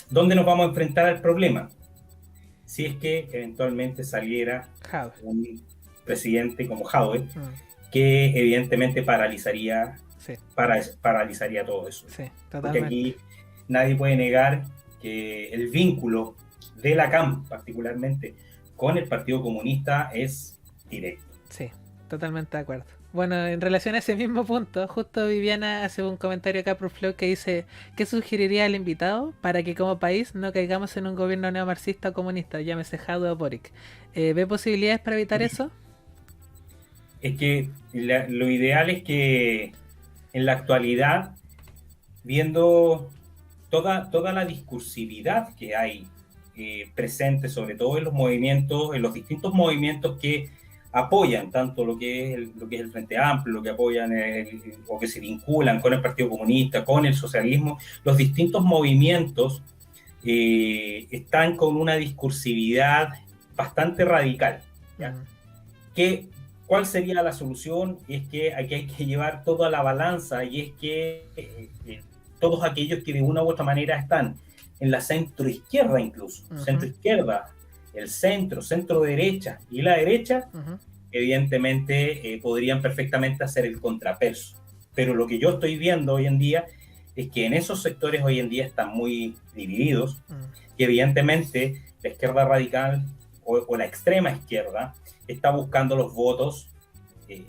¿Dónde nos vamos a enfrentar al problema? Si es que eventualmente saliera un presidente como Jadwe, que evidentemente paralizaría todo eso. Sí, totalmente. Porque aquí nadie puede negar que el vínculo de la CAM, particularmente con el Partido Comunista, es directo. Sí, totalmente de acuerdo. Bueno, en relación a ese mismo punto, justo Viviana hace un comentario acá por Flow que dice: ¿qué sugeriría el invitado para que como país no caigamos en un gobierno neomarxista o comunista, llámese Jadwe o Boric? ¿Ve posibilidades para evitar eso? Es que lo ideal es que en la actualidad, viendo toda la discursividad que hay presente, sobre todo en los movimientos, en los distintos movimientos que apoyan tanto lo que es el Frente Amplio, lo que apoyan o que se vinculan con el Partido Comunista, con el socialismo, los distintos movimientos están con una discursividad bastante radical. ¿Ya? ¿Cuál sería la solución? Es que aquí hay que llevar todo a la balanza, y es que todos aquellos que de una u otra manera están en la centroizquierda incluso, centroizquierda, el centro, centro derecha y la derecha, evidentemente podrían perfectamente hacer el contrapeso. Pero lo que yo estoy viendo hoy en día es que en esos sectores hoy en día están muy divididos, y evidentemente la izquierda radical o la extrema izquierda está buscando los votos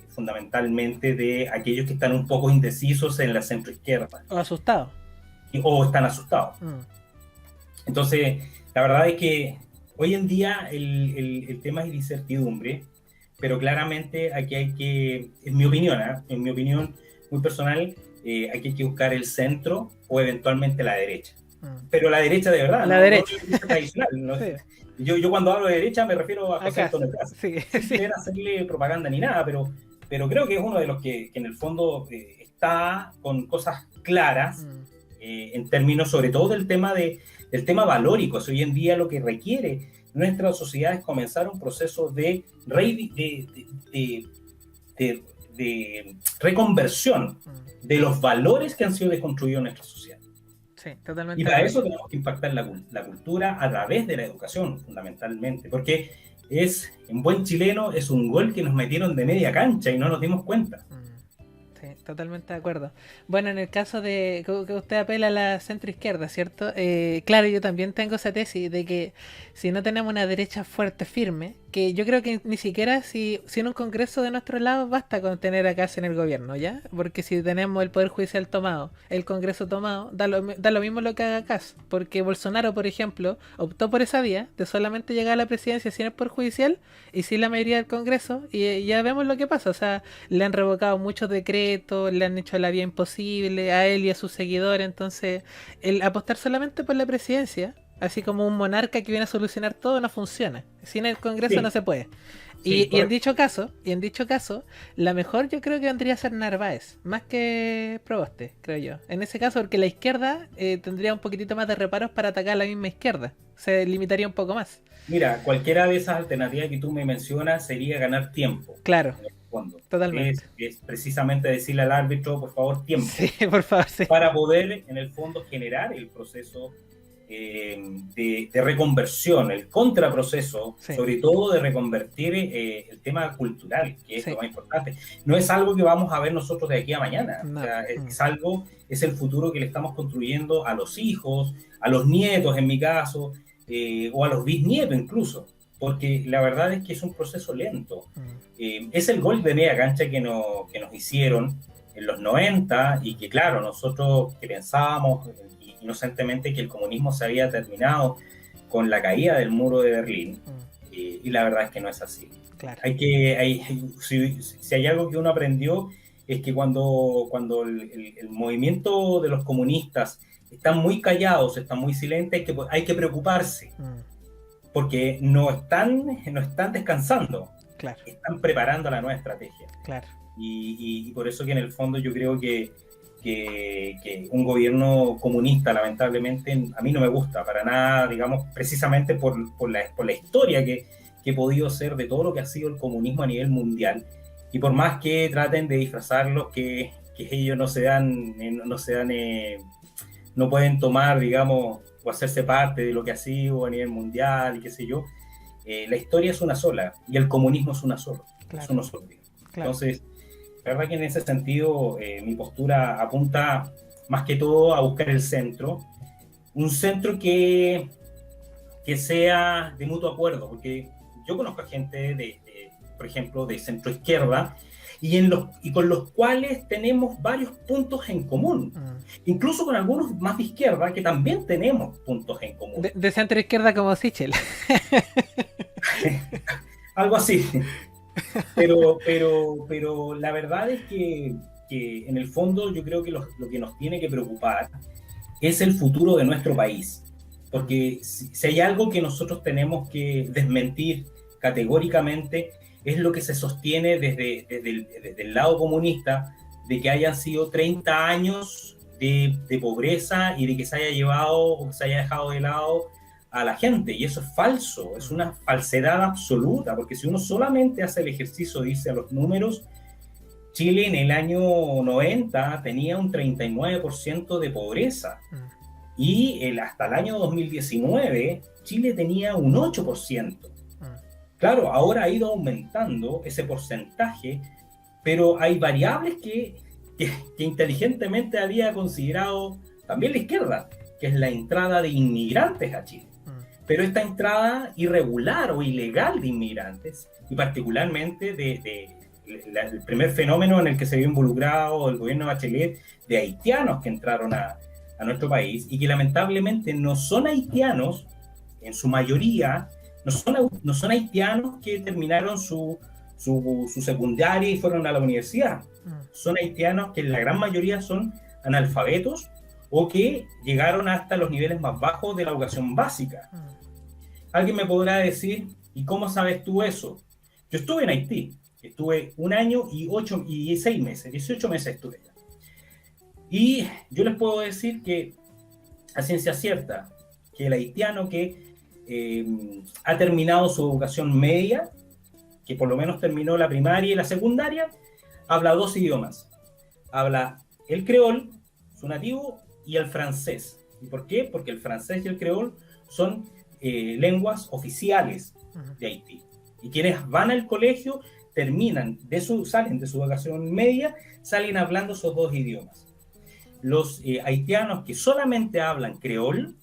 fundamentalmente de aquellos que están un poco indecisos en la centroizquierda. O asustados. O están asustados. Entonces, la verdad es que hoy en día el tema es de incertidumbre, pero claramente aquí hay que, en mi opinión muy personal, aquí hay que buscar el centro o eventualmente la derecha. Pero la derecha de verdad, la derecha. No tradicional. ¿No? Sí. Yo cuando hablo de derecha me refiero a José Antonio Caz. Sin hacerle propaganda ni nada, pero creo que es uno de los que en el fondo está con cosas claras en términos sobre todo del tema valórico. Hoy en día lo que requiere nuestra sociedad es comenzar un proceso de reconversión de los valores que han sido desconstruidos en nuestra sociedad. Sí, totalmente. Y para eso tenemos que impactar la cultura a través de la educación, fundamentalmente, porque en buen chileno, es un gol que nos metieron de media cancha y no nos dimos cuenta. Sí, totalmente de acuerdo. Bueno, en el caso de que usted apela a la centroizquierda, ¿cierto? Claro, yo también tengo esa tesis de que si no tenemos una derecha fuerte, firme, que yo creo que ni siquiera si en un congreso de nuestro lado basta con tener a Kast en el gobierno, ¿ya? Porque si tenemos el poder judicial tomado, el congreso tomado, da lo mismo lo que haga Kast, porque Bolsonaro, por ejemplo, optó por esa vía de solamente llegar a la presidencia sin el poder judicial y sin la mayoría del congreso, y ya vemos lo que pasa. O sea, le han revocado muchos decretos, le han hecho la vía imposible a él y a sus seguidores. Entonces, el apostar solamente por la presidencia, así como un monarca que viene a solucionar todo, no funciona. Sin el Congreso no se puede. Y en dicho caso, la mejor yo creo que vendría a ser Narváez, más que Proboste, creo yo. En ese caso, porque la izquierda tendría un poquitito más de reparos para atacar a la misma izquierda. Se limitaría un poco más. Mira, cualquiera de esas alternativas que tú me mencionas sería ganar tiempo. Claro. En el fondo. Totalmente. Es precisamente decirle al árbitro, por favor, tiempo. Sí, por favor, sí. Para poder, en el fondo, generar el proceso de reconversión, el contraproceso, sobre todo de reconvertir el tema cultural, que es lo más importante. No es algo que vamos a ver nosotros de aquí a mañana. No. O sea, es el futuro que le estamos construyendo a los hijos, a los nietos en mi caso, o a los bisnietos incluso, porque la verdad es que es un proceso lento. Es el gol de media cancha que nos hicieron en los 90 y que claro, nosotros que pensábamos inocentemente que el comunismo se había terminado con la caída del muro de Berlín, y la verdad es que no es así. Claro. Si hay algo que uno aprendió es que cuando el movimiento de los comunistas están muy callados, están muy silentes, hay que preocuparse, porque no están descansando, claro. Están preparando la nueva estrategia. Claro. Y por eso que en el fondo yo creo que un gobierno comunista, lamentablemente, a mí no me gusta para nada, digamos, precisamente por la historia que he podido ser de todo lo que ha sido el comunismo a nivel mundial, y por más que traten de disfrazarlos, que ellos no pueden tomar, digamos, o hacerse parte de lo que ha sido a nivel mundial y qué sé yo, la historia es una sola, y el comunismo es una sola, claro. Es uno solo. Claro. Entonces, la verdad que en ese sentido mi postura apunta más que todo a buscar el centro, un centro que sea de mutuo acuerdo, porque yo conozco a gente por ejemplo, de centro izquierda y con los cuales tenemos varios puntos en común, incluso con algunos más de izquierda que también tenemos puntos en común. De centro izquierda como Sichel. Algo así. Pero la verdad es que en el fondo yo creo que lo que nos tiene que preocupar es el futuro de nuestro país, porque si hay algo que nosotros tenemos que desmentir categóricamente es lo que se sostiene desde el lado comunista, de que hayan sido 30 años de pobreza y de que se haya llevado o se haya dejado de lado a la gente, y eso es falso, es una falsedad absoluta, porque si uno solamente hace el ejercicio de irse a los números, Chile en el año 90 tenía un 39% de pobreza, y hasta el año 2019 Chile tenía un 8%. Claro, ahora ha ido aumentando ese porcentaje, pero hay variables que inteligentemente había considerado también la izquierda, que es la entrada de inmigrantes a Chile. Pero esta entrada irregular o ilegal de inmigrantes, y particularmente el primer fenómeno en el que se vio involucrado el gobierno de Bachelet, de haitianos que entraron a nuestro país, y que lamentablemente no son haitianos, en su mayoría, no son haitianos que terminaron su secundaria y fueron a la universidad. Son haitianos que en la gran mayoría son analfabetos o que llegaron hasta los niveles más bajos de la educación básica. Alguien me podrá decir, ¿y cómo sabes tú eso? Yo estuve en Haití, estuve 1 año y 6 meses, 18 meses estuve allá. Y yo les puedo decir que, a ciencia cierta, que el haitiano que ha terminado su educación media, que por lo menos terminó la primaria y la secundaria, habla 2 idiomas. Habla el creol, su nativo, y el francés. ¿Y por qué? Porque el francés y el creol son lenguas oficiales de Haití. Y quienes van al colegio salen de su educación media, salen hablando esos 2 idiomas. Los haitianos que solamente hablan creol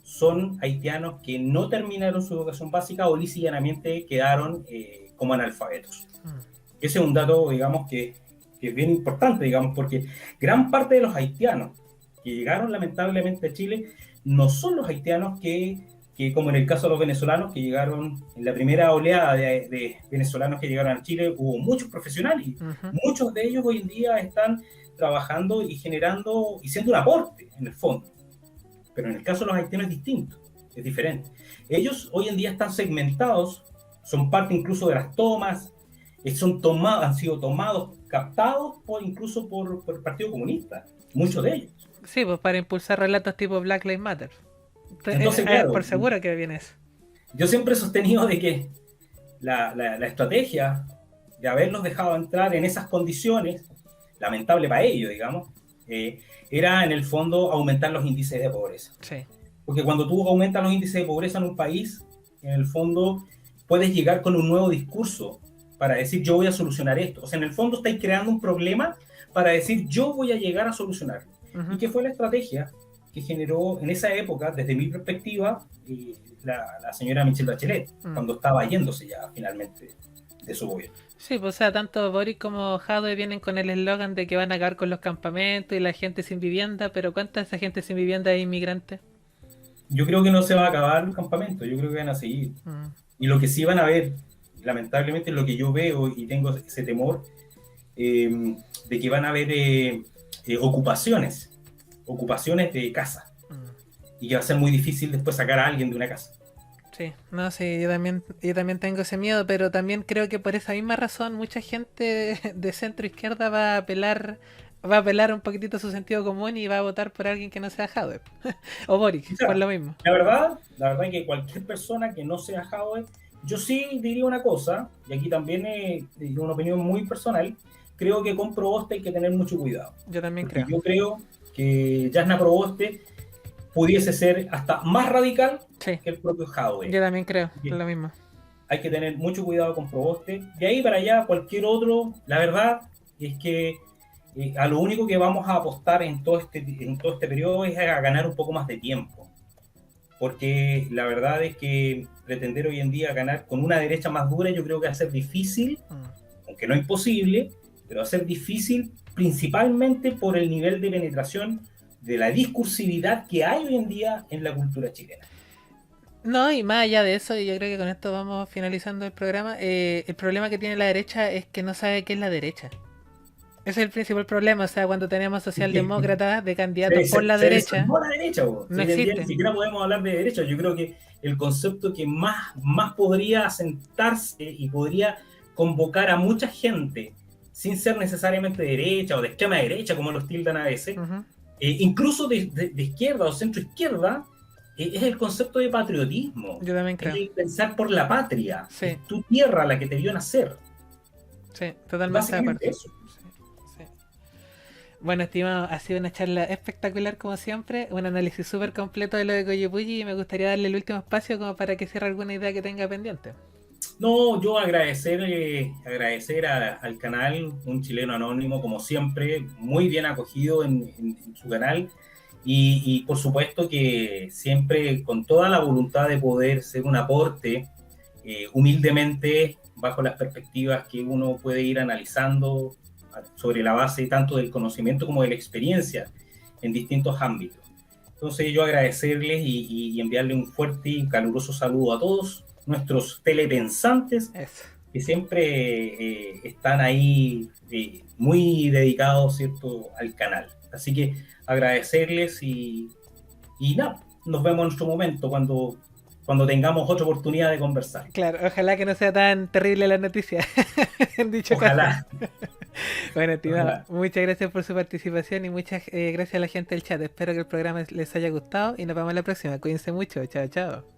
son haitianos que no terminaron su educación básica o lisa y llanamente quedaron como analfabetos. Ese es un dato, digamos, que es bien importante, digamos, porque gran parte de los haitianos que llegaron lamentablemente a Chile no son los haitianos que como en el caso de los venezolanos que llegaron en la primera oleada de venezolanos que llegaron a Chile, hubo muchos profesionales, muchos de ellos hoy en día están trabajando y generando y siendo un aporte en el fondo. Pero en el caso de los haitianos es distinto, es diferente. Ellos hoy en día están segmentados, son parte incluso de las tomas, han sido tomados, captados incluso por el Partido Comunista, muchos de ellos. Sí, pues para impulsar relatos tipo Black Lives Matter. Entonces, claro, por seguro que viene eso. Yo siempre he sostenido de que la estrategia de haberlos dejado entrar en esas condiciones, lamentable para ellos, digamos, era en el fondo aumentar los índices de pobreza. Sí. Porque cuando tú aumentas los índices de pobreza en un país, en el fondo puedes llegar con un nuevo discurso para decir yo voy a solucionar esto. O sea, en el fondo estáis creando un problema para decir yo voy a llegar a solucionarlo. ¿Y qué fue la estrategia que generó en esa época, desde mi perspectiva, la señora Michelle Bachelet, cuando estaba yéndose ya finalmente de su gobierno? Sí, pues o sea, tanto Boric como Jadwe vienen con el eslogan de que van a acabar con los campamentos y la gente sin vivienda, pero ¿cuánta de esa gente sin vivienda es inmigrante? Yo creo que no se va a acabar los campamentos, yo creo que van a seguir. Y lo que sí van a ver, lamentablemente es lo que yo veo y tengo ese temor, de que van a haber ocupaciones de casa, y que va a ser muy difícil después sacar a alguien de una casa. Sí, no, sí, yo también tengo ese miedo, pero también creo que por esa misma razón mucha gente de centro izquierda va a apelar un poquitito su sentido común y va a votar por alguien que no sea Jadwe o Boric, o sea, por lo mismo. La verdad es que cualquier persona que no sea Jadwe, yo sí diría una cosa, y aquí también es una opinión muy personal, creo que con Proboste hay que tener mucho cuidado. Yo también creo. creo. Yo creo que Jasna Proboste pudiese ser hasta más radical que el propio Jadwe. Yo también creo, es lo mismo. Hay que tener mucho cuidado con Proboste. De ahí para allá, cualquier otro, la verdad es que a lo único que vamos a apostar en todo este periodo es a ganar un poco más de tiempo. Porque la verdad es que pretender hoy en día ganar con una derecha más dura, yo creo que va a ser difícil, aunque no imposible, pero va a ser difícil principalmente por el nivel de penetración de la discursividad que hay hoy en día en la cultura chilena. No, y más allá de eso, y yo creo que con esto vamos finalizando el programa, el problema que tiene la derecha es que no sabe qué es la derecha. Ese es el principal problema, o sea, cuando tenemos socialdemócratas de candidatos por la derecha, no existe. Ni siquiera podemos hablar de derecha. Yo creo que el concepto que más podría asentarse y podría convocar a mucha gente, sin ser necesariamente de derecha o de extrema derecha, como los tildan a veces, incluso de izquierda o centro izquierda, es el concepto de patriotismo. Yo también creo. Es pensar por la patria, Sí. es tu tierra la que te vio nacer. Sí, totalmente de acuerdo. Básicamente eso. Sí. Bueno, estimado, ha sido una charla espectacular como siempre, un análisis súper completo de lo de Coyipulli y me gustaría darle el último espacio como para que cierre alguna idea que tenga pendiente. No, yo agradecer al canal, un chileno anónimo, como siempre, muy bien acogido en su canal y por supuesto que siempre con toda la voluntad de poder ser un aporte humildemente bajo las perspectivas que uno puede ir analizando sobre la base tanto del conocimiento como de la experiencia en distintos ámbitos. Entonces yo agradecerles y enviarle un fuerte y caluroso saludo a todos nuestros telepensantes que siempre están ahí muy dedicados, ¿cierto?, al canal. Así que agradecerles y nada, nos vemos en nuestro momento cuando tengamos otra oportunidad de conversar. Claro, ojalá que no sea tan terrible la noticia. En dicho Ojalá. caso. Bueno, estimado, muchas gracias por su participación y muchas gracias a la gente del chat. Espero que el programa les haya gustado y nos vemos la próxima. Cuídense mucho. Chao, chao.